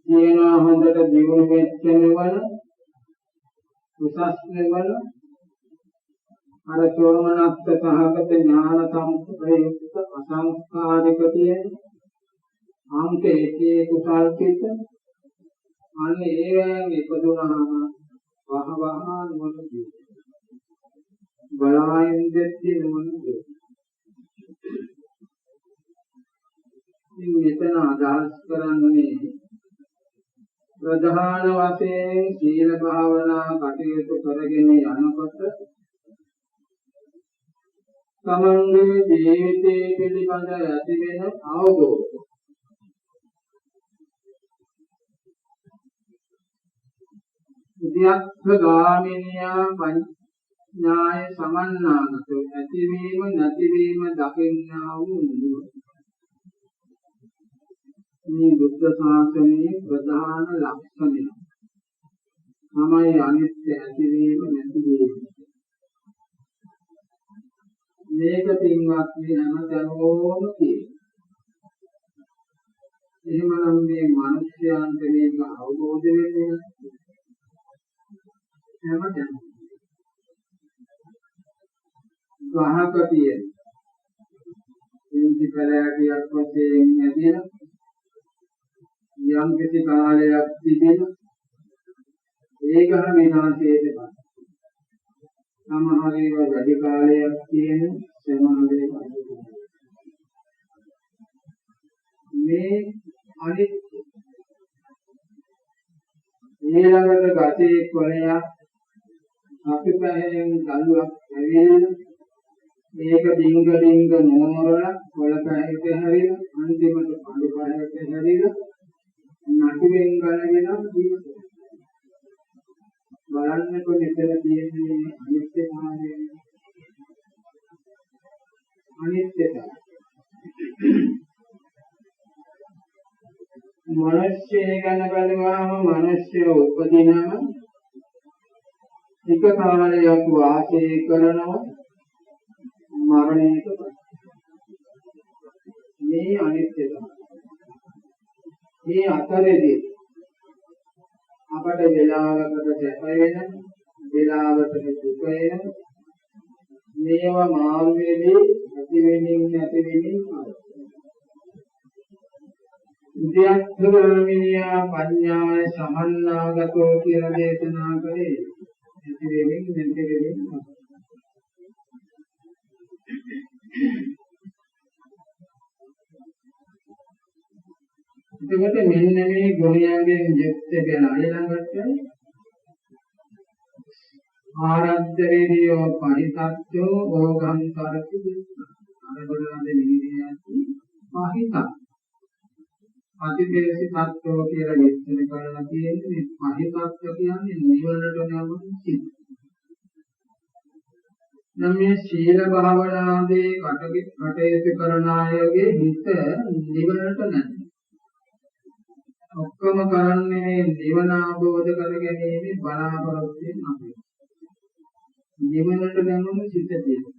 කියන හොඳට ජීවන වෙච්ච නුවණ උසස් නුවණ අර චෝමනස්ස සහගත ඥාන සම්ප්‍රයුක්ත අසංස්කාරික කියන අංක එකේ කුසල් සිත අන්න ඒවෙන් ඉපදුනහම වහවහ නුවණ දී බලායින් දෙති නුවණ දී ඉතින් මෙතන අදහස් කරන්නේ ප්‍රධාන වශයෙන් සීල භාවනා කටයුතු කරගෙන යනකොට තමන්ගේ ජීවිතයේ පිළිබඳ ඇති වෙන අවබෝධය උද්‍යත්ත ගාමිනියා පඤ්ඤාය සමන්නාගත ඇතිවීම නැතිවීම දකින්නා වූ මේ බුද්ධ ශාසනයේ ප්‍රධාන ලක්ෂණය තමයි අනිත්‍ය ඇතිවීම නැතිවීම. මේක තින්වත් මේ හැමදැනෝම තියෙනවා. එහෙමනම් මේ මිනිස්යාන්ට මේක අවබෝධ වෙන්නේ හැමදැනම. ගහක තියෙන ඉන්දි පළයටියක් වශයෙන් නැදින යම් කිසි කාලයක් තිබෙන ඒ ගහ විනාශයට පත්. සමහර ඒවා වැඩි කාලයක් තියෙන සමහර ඒවා මේ අනිත් ඊළඟට ගතේ කොළයක් අපිපහෙන් දලුවක් ඇවිල්ලා මේක ඩිංග නෝරලා කොළ පැහැයට හැරිලා අන්තිමට පඳු පැහැයට හැරිලා නටුවෙන් ගලගෙන බලන්නකො මෙතන තියෙන්නේ අනිත්‍යතාවය. අනිත්‍යතාවය. මිනිස්සු ගැන බලුවාම මිනිස්සු උපදිනම එක කාලයක් වාසය කරනවා මරණයට මේ අනිත්‍යතාවය. මේ අතරේදී අපට වේලාවකට සැප වෙන වේලාවකට දුක වෙන මේවා මාර්ගයේදී ඇති වෙනින් නැති වෙනින් උද්‍යත්ථගාමිනියා පඤ්ඤාය සමන්නාගතෝ කියලා දේශනා කළේ ඇති වෙනින් නැති වෙනින් එතකොට මෙන්න මේ ගුණයන්ගෙන් යුක්ත වෙන ඊළඟට ආරද්ධ වේදියෝ පරිතත්ත්වෝ ඕගං කරති අරබලන දෙවියන්ති පහිත අතිදේශි තත්ත්වෝ කියලා විස්තර කරලා තියෙන්නේ මේ පහිතත්ව කියන්නේ නිවනට යන සිත්. නම් මේ සීල භාවනාදී කටයුතු කරන අයගේ හිත නිවනට නැහැ. ඔක්කොම කරන්නේ නිවන අවබෝධ කර ගැනීම බලාපොරොත්තුෙන් අපි. නිවනට ගමන සිත තියෙනවා.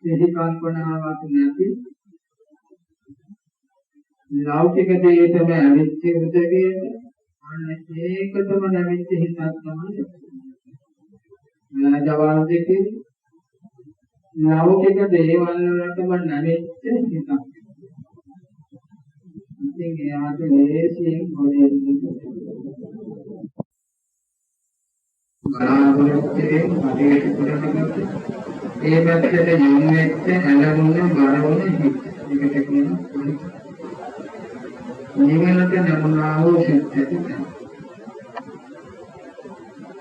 එහි කල්පනාවක් නැති ලෞකික දේතම අනිත්‍ය උදවියට අන්න ඒකටම නැමිච්ච හිතක් තමයි. ජවල් දෙකේ ලෞකික දේවල් වලටම නැමිච්ච හිතක්. ඉතින් එයාට ලේසියෙන් හොදෙන්න බලාපොරොත්තුෙන් කටයුතු කරනකොට ඒ පැත්තට යොමු වෙච්ච ඇලමුණ බරවුණ හිත. ඒකට කියනවා නිවනට නමුනා වූ සිත් ඇති තැන.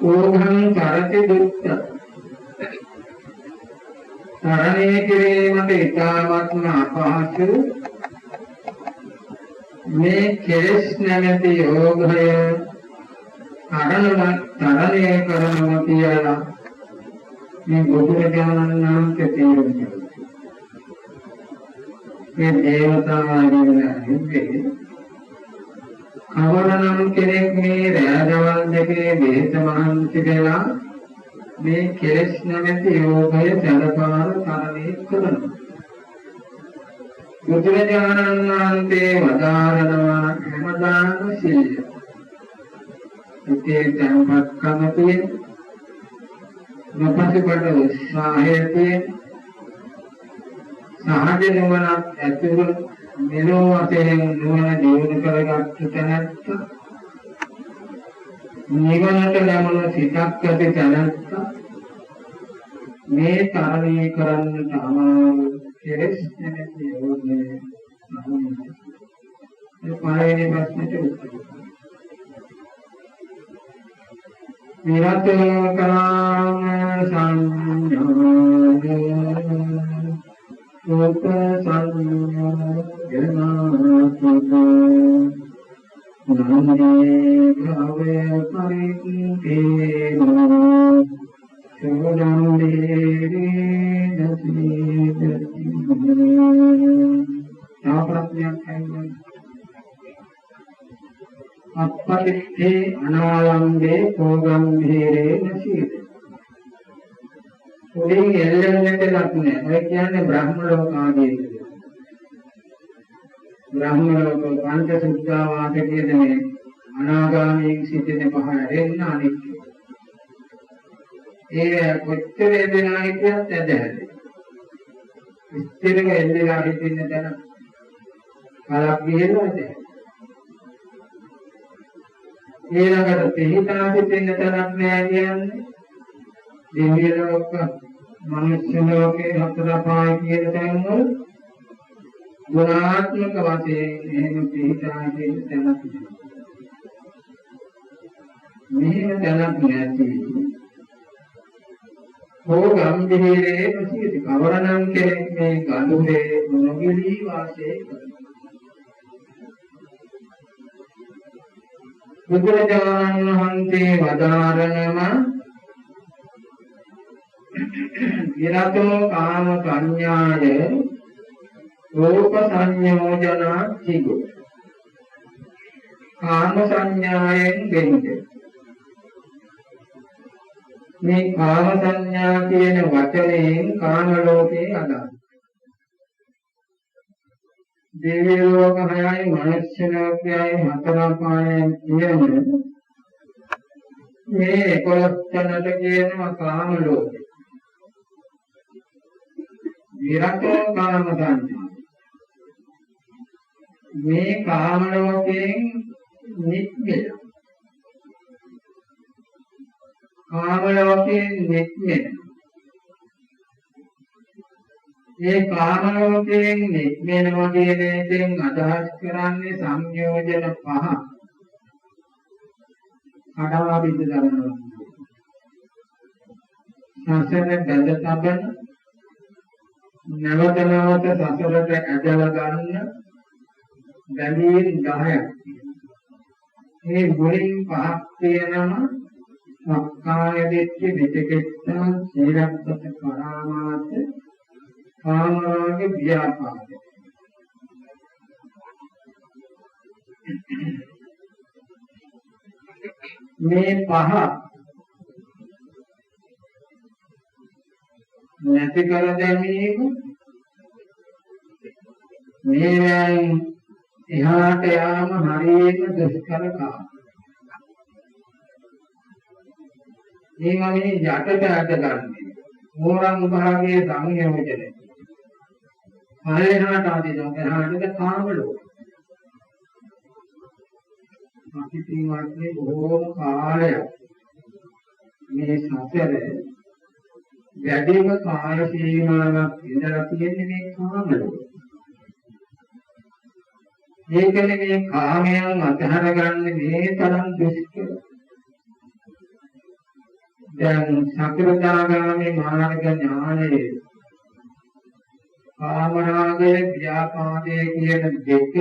ඕඝං කරති දුක්ඛ තරණය කිරීමට ඉතාමත්ම අපහසු මේ කෙලෙස් නැමැති යෝගය තරණය කරනවා කියලා මේ බුදුරජාණන් වහන්සේ තේරුම් ගන්නවා. මේ දේවතාවයන්ගේ කවරනම් කෙනෙක් මේ රැඳවල් දෙකේ බෙහෙත මහන්සි වෙලා මේ කෙලෙස් නැමැති යෝගය සැලපාර තරණය කරනවා. බුදුරජාණන් වහන්සේ වදාරනවා හැමදාම සිල්ය. ඉතේ තැන්පත්කම තියෙන, නොපසුබට උත්සාහය තියෙන, සහජ නුවණක් ඇතුළු මෙලෝ වශයෙන් නුවණ දියුණු කරගත්තු තැනැත්ත, නිවනට ලැබුණු සිතක් ඇති තැනැත්ත මේ තරණය කරන්නට අමාරු කෙලෙස් නැති යෝග්‍ය සමුදය. මේ පළවෙනි ප්‍රශ්නෙට උත්තර. විරතෝ කාම සංයෝගෝ රූප සංයෝගනාතුතෝ නමේ භවය පරිත්තේනෝ සෝදම්දේ දසීදති තාප්‍රඥාඛයන් අපපටිත්තේ අනාලම්බේ කෝගම්භීරේ නසීද. උඩින් එල්ලෙන්නට ලක්නේ. ඔය කියන්නේ බ්‍රහ්ම ලෝක ආදී. බ්‍රහ්ම ලෝක පංච සුද්ධාවාස කියන මේ අනාගාමී සිටින පහ ඇරෙන්න අනිත්‍ය. ඒ කොච්චර වේදනා හිටියත් ඇදහැරේ. ඉස්තරක එල්ලලා හිටින්න තැන කලක් ගිහෙලා ඇදහැරේ. ඊළඟට පිහිටා සිටින්න තැනක් නෑ කියන්නේ. දිව්‍ය ලෝක, මනුෂ්‍ය ලෝකේ, හතර පාය කියන තැන්වල ගුණාත්මක වශයෙන් එහෙම පිහිටා සිටින්න තැනක් නෑ. මෙහෙම තැනක් නැති හෝ ගම්භීරේ ප්‍රසිද්ධ කවරනම් කෙනෙක් මේ ගඳුරේ නොගිලී වාසය කරනවා. බුදුරජාණන් වහන්සේ වදාරනම විරතෝ කාම සංඥාය රූප සංයෝජනා චිගෝ. කාම සංඥායෙන් වෙන්නේ මේ කාම සංඥා කියන වචනයෙන් කාම ලෝකේ අදහස්. දිව්‍ය ලෝක 6යි මනුෂ්‍ය ලෝකයයි හතර පායයි කියන මේ 11 තැනට කියනවා කාම ලෝකය. විරතෝ කාම සංඥා. මේ කාම ලෝකයෙන් නික්මෙන. කාම ලෝකයෙන් නික්මෙන. මේ කාම ලෝකයෙන් නික්මෙනවා කියන එකෙන් අදහස් කරන්නේ සංයෝජන පහ. කඩවා බිඳ ගන්නවා. සසර බැඳ තබන, නැවත නැවත සසරට ඇදලා ගන්න බැඳීම් 10ක්. මේ ගුණින් පහක් තියෙනවා. සක්කාය දිට්ඨි, විචිකිච්ඡා, සීලබ්බත පරාමාස, කාමරාග, ව්‍යාපාද. මේ පහ නැති කර දැමීම මේයන් එහාට යාම හරියට දුෂ්කර කාම. මේ වගේ යටට අදගන්නේ මෝරං භාගයේ සංයෝජනය. පළවෙනිට ආදීනෝකහාටද කාම ලෝක. අපි පින්වත්නි බොහෝම කාලයක් මේ සසරේ වැඩිම කාල සීමාවක් ඉඳලා තියෙන්නේ මේ කාම ලෝක. ඒකනේ මේ කාමයන් අතහරගන්නේ මේ තරම් දුෂ්කර. දැන් සතරදාගාමී මාර්ග ඥානයේ කාමරාගය, ව්‍යාපාදය කියන දෙක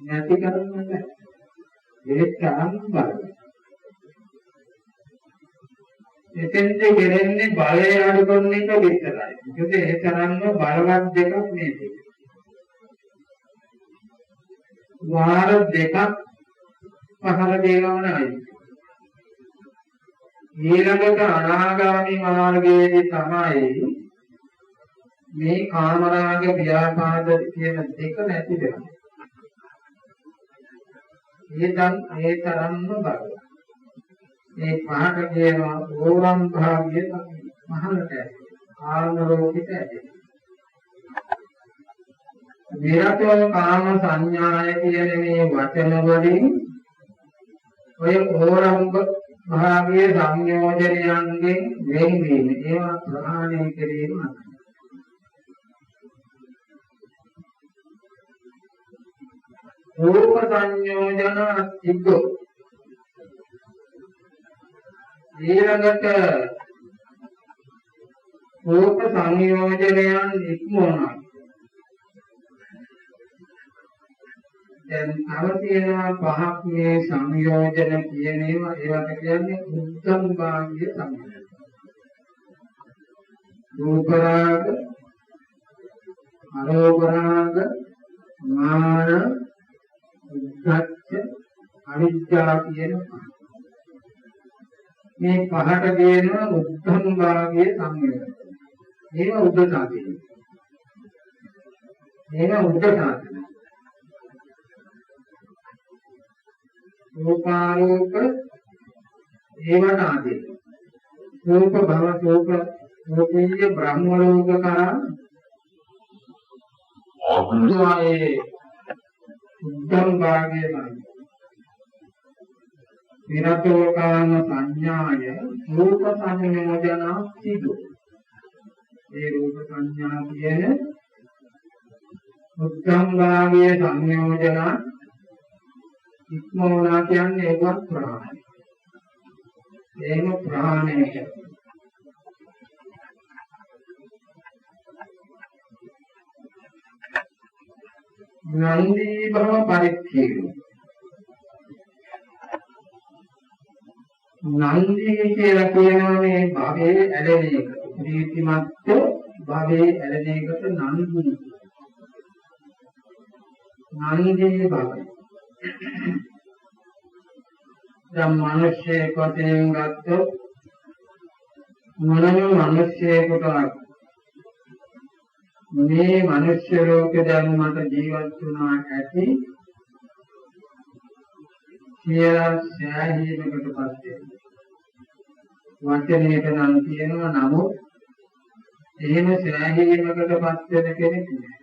නැති කරන්නට ඒක තරම් බලයි. එතෙන්ද ගෙරෙන්නේ බලය අඩු කරන එක විතරයි. මොකද ඒ තරම්ම බලවත් දෙකක් මේක. වාර දෙකක් පහර දේවවනයි. ඊළඟට අනාගාමී මාර්ගයේදී තමයි මේ කාමරාග ව්‍යාපාද කියන දෙක නැති වෙනවා. ඒ තරම්ම බල. මේ පහට කියනවා ඕරම් භාග්‍ය මහලට ඇති. කාම රෝගිත ඇති. විරතෝ කාම සංඥාය කියන මේ වචන වලින් ඔය ඕරම් භාගයේ සංයෝජනයන්ගෙන් වෙන්වීම ඒවා ප්‍රහාණය කිරීම රූප සංයෝජන තිබ්බෝ ඊළඟට රූප සංයෝජනයන් ඉක්මවනවා. දැන් තව තියෙනවා පහක් මේ සංයෝජන කියන ඒවා ඒවට කියන්නේ උත්තම භාග්‍ය සංයෝජන. රූප රාග, අරෝප රාග, මාන, උද්ධච්ච, අවිජ්ජා කියන පහ. මේ පහට කියනවා උත්තම භාග්‍ය සංයෝජන. ඒවා උද්දසාතිය. ඒවා උද්දසාතිය. රූපාරෝප ඒවට ආදී රූප භව රූපීය බ්‍රහ්ම ලෝක කරා ආගුණයේ උද්දම් භාගයේ තමයි විරතෝ කාම සංඥාය රූප සංයෝජන සිදු. ඒ රූප සංඥා කියන උද්දම් භාගයේ සංයෝජන ඉක්මවලා කියන්නේ ඒකත් ප්‍රහාණය. එහෙම ප්‍රහාණය නන්දී භව පරිච්ඡේද. නන්දී කියලා කියනවා මේ භවයේ ඇලෙන එක. ප්‍රීතිමත් භවයේ ඇලෙන එකට නන්දී. නන්දී භව දැන් මිනිස්සෙකුටෙන් ගත්තොත් මොනම මිනිස්සෙකුට මේ මිනිස්සු ලෝකේ දැන් මට ජීවත් වුණා ඇති කියලා සෑහීමකටපත් වෙනවා. වචනයට නම් කියනවා නමුත් එහෙම සෑහීමකටපත් වෙන කෙනෙක් නෑ.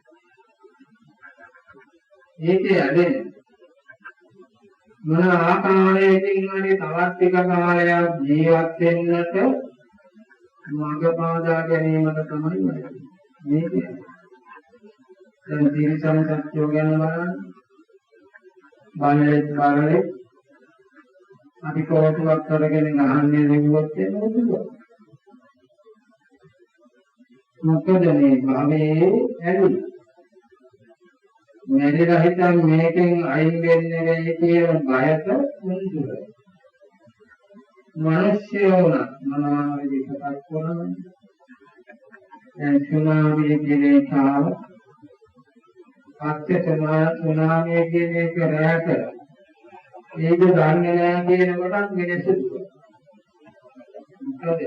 ඒකේ ඇදෙන මොන ආකාරයකින් හරි තවත් ටික කාලයක් ජීවත් වෙන්නට මඟ පාදා ගැනීමට තමයි මේක. දැන් තිරසන සත්‍යෝ ගැන බලන්න අපි කෝටුවක් කරගෙන ගහන්නේ නෙවෙයිවත් මොකද මේ භවයේ ඇලි මෙලිලා හිතන් මේකෙන් අයින් වෙන්නේ වෙයි කියන බයට මුඳුර. මිනිස්සුયો මොනවා විදිහකට කරනවද? දැන් සුනාමිය කියන එකව සුනාමිය කියන එක රැට ඒක දන්නේ නැහැ කියන කොටත් මිනිස්සු මොකද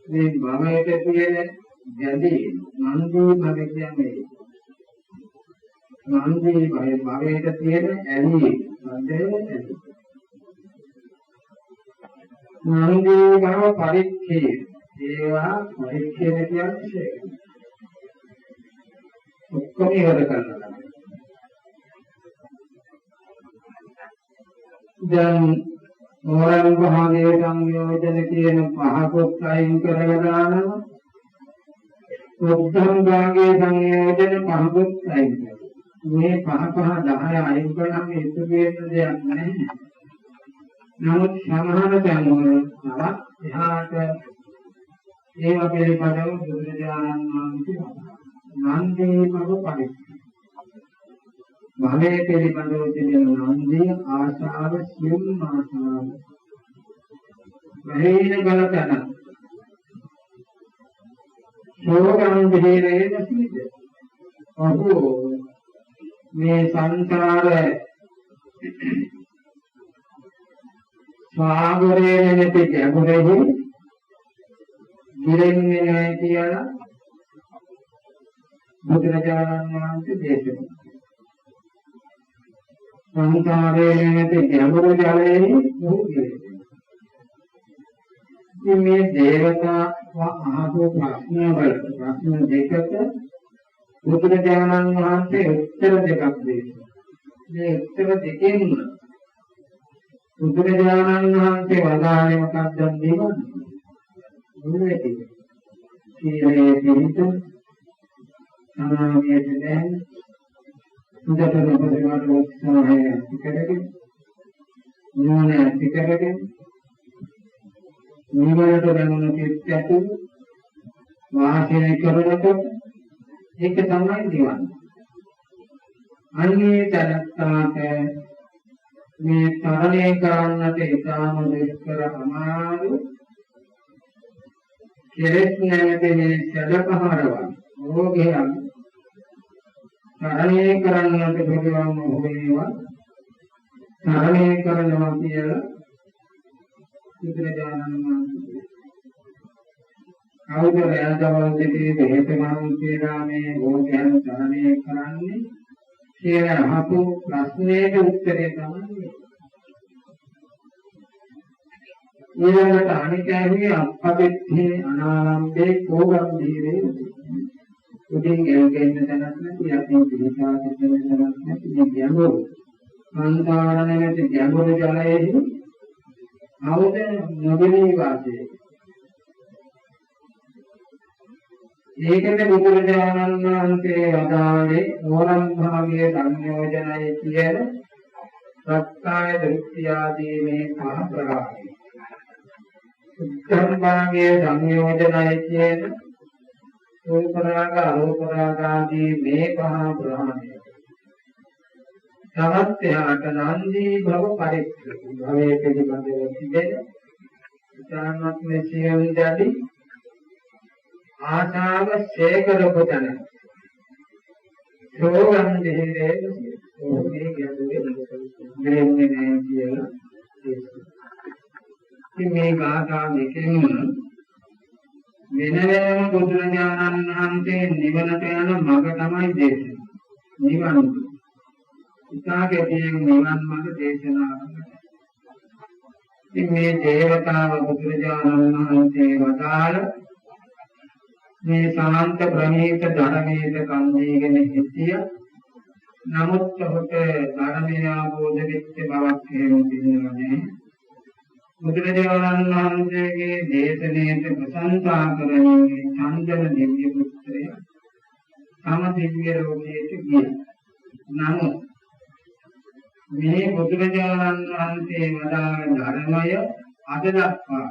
මේ භවයට තියෙන ගැදී නන්දී භව කියන්නේ නන්දී භවයට තියෙන ඇලී නන්දී භව පරිච්ඡේද ඒවා පරිච්ඡේද කියන්නේ ඔක්කොම ඉවර කරනවා. දැන් මොරල් භාගයේ සංයෝජන කියන පහකොත් අයින් කරලා දානවා. උද්ධම් භාගයේ සංයෝජන පහකොත් අයින් කරනවා. මේ පහ 10 අයින් කරාම ඉතුරු වෙන දෙයක් නැහැ. නමුත් සමහර තැන්වල තවත් එහාට ඒවා පිළිබඳව බුදුරජාණන් වහන්සේ නන්දී භව පරිච්ඡේද භවයේ පිළිබඳව තියෙන නන්දී ආශාව සියුම් ආශාව වෙහින ගලතන සෝගං දෙහිරේ නැතිද ඔහු මේ සංසාර සාගරයේ නැති ගැඹුරෙහි ගිරෙන්නේ නැහැ කියලා බුදුරජාණන් වහන්සේ දේශනා සංසාරයේ නැති ගැඹුරු ජලයේ මොහොතේ මේ දේවතා අහපු ප්‍රශ්න දෙකට බුදුරජාණන් වහන්සේ උත්තර දෙකක් දෙනවා. මේ උත්තර දෙකෙන් බුදුරජාණන් වහන්සේ වදාළේ මොකක්ද නිවන? මොනවද? සීලයේ පිහිට සමාධියේ දැන හොඳට උපදවන උත්සාහය ඇති කරගෙන ඥානය ඇති කරගෙන නිවනට දැනුන කිත්තතු වාසය කරනකොට ඒක තමයි නිවන. අන්නේ තනත්තාට මේ තරණය කරන්නට ඉතාම දුෂ්කර අමාරු කෙලෙස් නැමැති මේ සැඩපහරවල් රෝගයන් තරණය කරන්නට පුළුවන් හොයේවා තරණය කරනවා කියලා බුදුරජාණන් වහන්සේ අවුරුදු රැඳවල් දෙකේ බෙහෙත මහන්සියලා මේ රෝගයන් තරණය කරන්නේ කියලා අහපු ප්‍රශ්නයට උත්තරය තමයි ඊළඟට අනිත්‍යයේ අපපෙත්තේ අනාලම්බේ කෝගම්භීරේ උදින් ගෙල්ගෙන්න තැනක් නැති යකින් පිළිපා සිටින තැනක් නැති මේ ගැඹුරු සංසාර නැති ගැඹුරු ජලයේ අවුද නොබෙනී වාසය. ඒකෙන් බුදුරජාණන් වහන්සේ වදාළේ ඕනම් භාගයේ සංයෝජනයේ කියන සත්‍යය දෘෂ්ටි ආදී මේ පහ ප්‍රකාරයි. උත්තර භාගයේ සංයෝජනයේ කියන රූප රාග අරූප රාග ආදී මේ පහ ප්‍රහාණය. තවත් එහාට නන්දී භව පරික්ෂිත භවයේ පිළිබඳව තිබෙන උදාහරණයක් මේ සියලු දැඩි ආශාව ශේකරපු තැන සෝගම් දෙහිරේ ඕනේ ගැඹුරේ දෙන්නේ නැහැ කියලා ඉතින් මේ ගාථා දෙකෙන් වෙනම බුදුරජාණන් වහන්සේ නිවනට යන මඟ තමයි දේශනා. නිවන. ඉතාලකදී නිවන් මඟ දේශනා කරනවා. ඉතින් මේ දේවතාව බුදුරජාණන් වහන්සේ වදාළ මේ සාන්ත ප්‍රණීත ධර්මයේ කන්දීගෙන සිටිය නමුත් ඔහුට ධර්මය අවබෝධ වෙච්ච බවක් හේතු දෙන්නේ බුදුරජාණන් වහන්සේගේ දේශනාවට ප්‍රශංසා කරන්නේ චන්දන දිව්‍ය පුත්‍රය තම දිව්‍ය ලෝකයට ගියා. නමුත් මේ බුදුරජාණන් වහන්සේ වදාළ ධර්මය අද දක්වා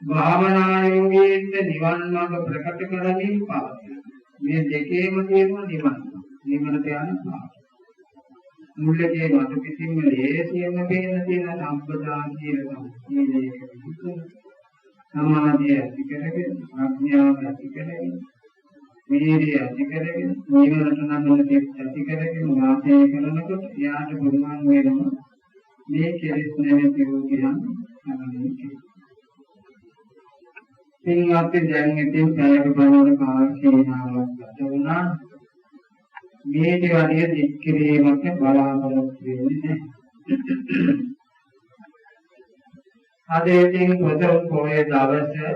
භාවනා යෝගීන්ට නිවන් මාර්ග ප්‍රකට කරමින් පවතින. මේ දෙකේම තියෙනවා නිවන්. නිවනට යන පාර. මුල්ලේ මත කිසිම ලේසියෙම පේන තියෙන සම්පදා කියලා තමයි. සමාධිය ඇති කරගෙන, ප්‍රඥාව ඇති කරගෙන, වීර්යය ඇති කරගෙන, නිවනට නම් ඇති කරගෙන වාසය කරනකොට යාට බුදුන් වෙනවා. මේ කෙලෙස් නැති වූ කියන සමනයි. සිංහත් දැන් ඉතින් පැයක බලන කාර්යීනාවක් ගත වුණා. මේ දිවන්නේ දික්කිරීමක් බලාපොරොත්තු වෙන්නේ නැහැ. අද ඉතින් පොතේ පොයේ දවසේ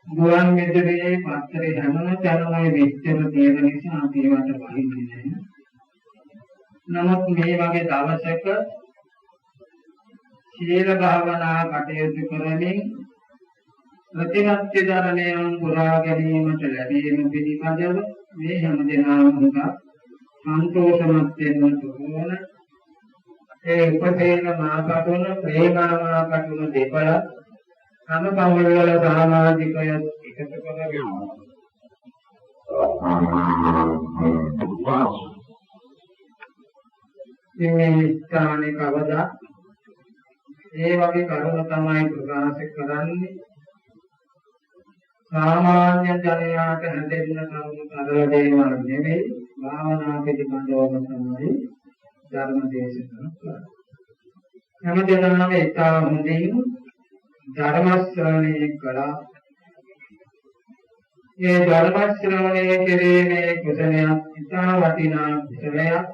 ගුවන් විදුලියේ පත්තරේ හැමන තැනම විස්තර තියෙන නිසා අපි ඒවට වහින්නේ නැහැ. නමුත් මේ වගේ දවසක සීල භාවනා කටයුතු කරමින් ප්‍රතිපත්ති ධර්මයන් පුරා ගැනීමට ලැබීම පිළිබඳව මේ හැම දිනම උගත සන්තෝෂමත් වෙන්නට ඕන. ඒ උපතේන මාකටුන ප්‍රේමාමාකටුන දෙපළ තම පවුල්වල සමාජිකය එකතු කරගෙන මේ ස්ථානයේ කවදා ඒ වගේ කරුණ තමයි ප්‍රකාශ කරන්නේ. සාමාන්‍ය ජනයාට හැදෙන්න කරුණු කරලා දෙනවා නෙවෙයි, භාවනා පිළිබඳව තමයි ධර්ම දේශනා කරන්නේ. හැමදෙනාම ඉතා හොඳින් ධර්ම ශ්‍රවණය කළා. මේ ධර්ම ශ්‍රවණය කිරීමේ කුසලයක් ඉතා වටිනා කුසලයක්.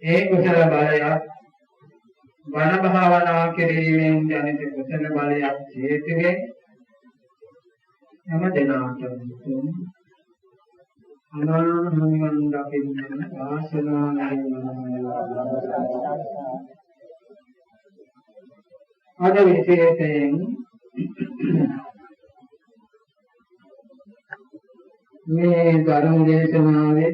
ඒ කුසල බලයක් බණ භාවනා කිරීමෙන් ජනිත කුසල බලයක් හේතුවෙන් හැමදෙනාටම අනාහං දකින්න වාසනාවයි. අද විශේෂයෙන් මේ ධර්ම දේශනාවේ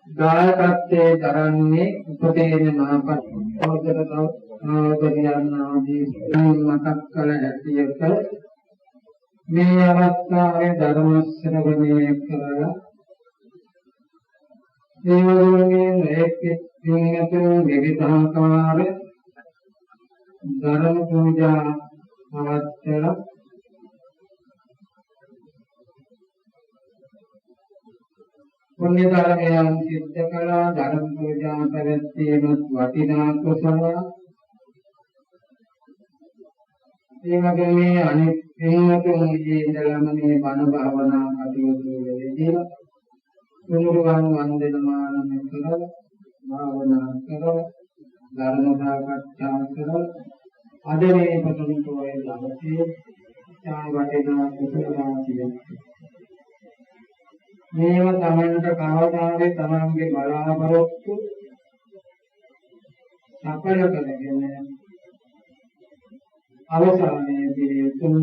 දායකත්වයේ දරන්නේ උපදේන මහපතිරයන් ආදී මතක් කළ හැටියට මේ අවස්ථාවේ ධර්ම ශ්‍රවණය කරලා දේවදූතයන් එක්කෙනෙකුන් විවිධාකාර ධර්ම පූජා පවත්වලා පුණ්‍ය ධර්මයන් සිද්ධ කළා. ධර්ම පූජා පැවැත්වීමත් වටිනා කුසලයක්. ඒ වගේම අනිත් පින්වතුන් ඉඳලාම මේ බණ භාවනා කටයුතු වලදී තුනුරුවන් වන්දනමාන කරලා භාවනා කරලා ධර්ම සාකච්ඡා කරලා අද මේ පොතේ දවසේ ඡාය වටිනා කුසලයක්. මේව තමන්ට කවදාවේ තමන්ගේ බලාපොරොත්තු සඵල කරගෙන අවසානයේදී තුන්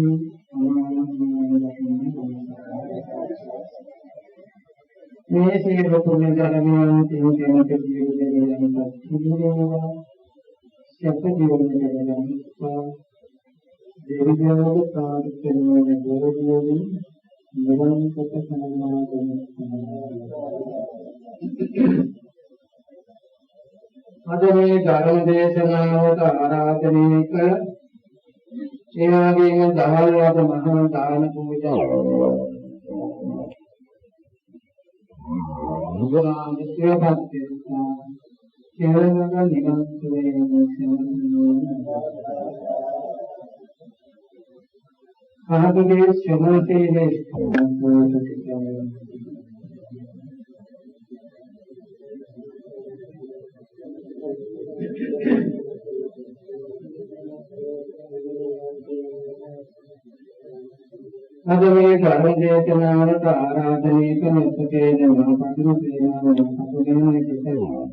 මේ සියලු පුණ්‍ය ධර්මයන් තේරුම් ජීවිතයෙන් පස්සේ සත්‍ය ජීවිතයෙන් දෙවියන්ගේ ප්‍රාර්ථනාවෙන් දරදීදී නිවන් කොට සම්මාන අද මේ ධර්ම දේශනාවට ආරාධනය කළ ඒ වගේම දහවල් වද මහා දාන පූජා ආගමේ ශ්‍රමණේ අද මේ ධර්ම දේශනාවට ආරාධනය කරන උපකේ දෙනවා පතුරු දේනවා පතුරුගෙන ඉතිරිවා.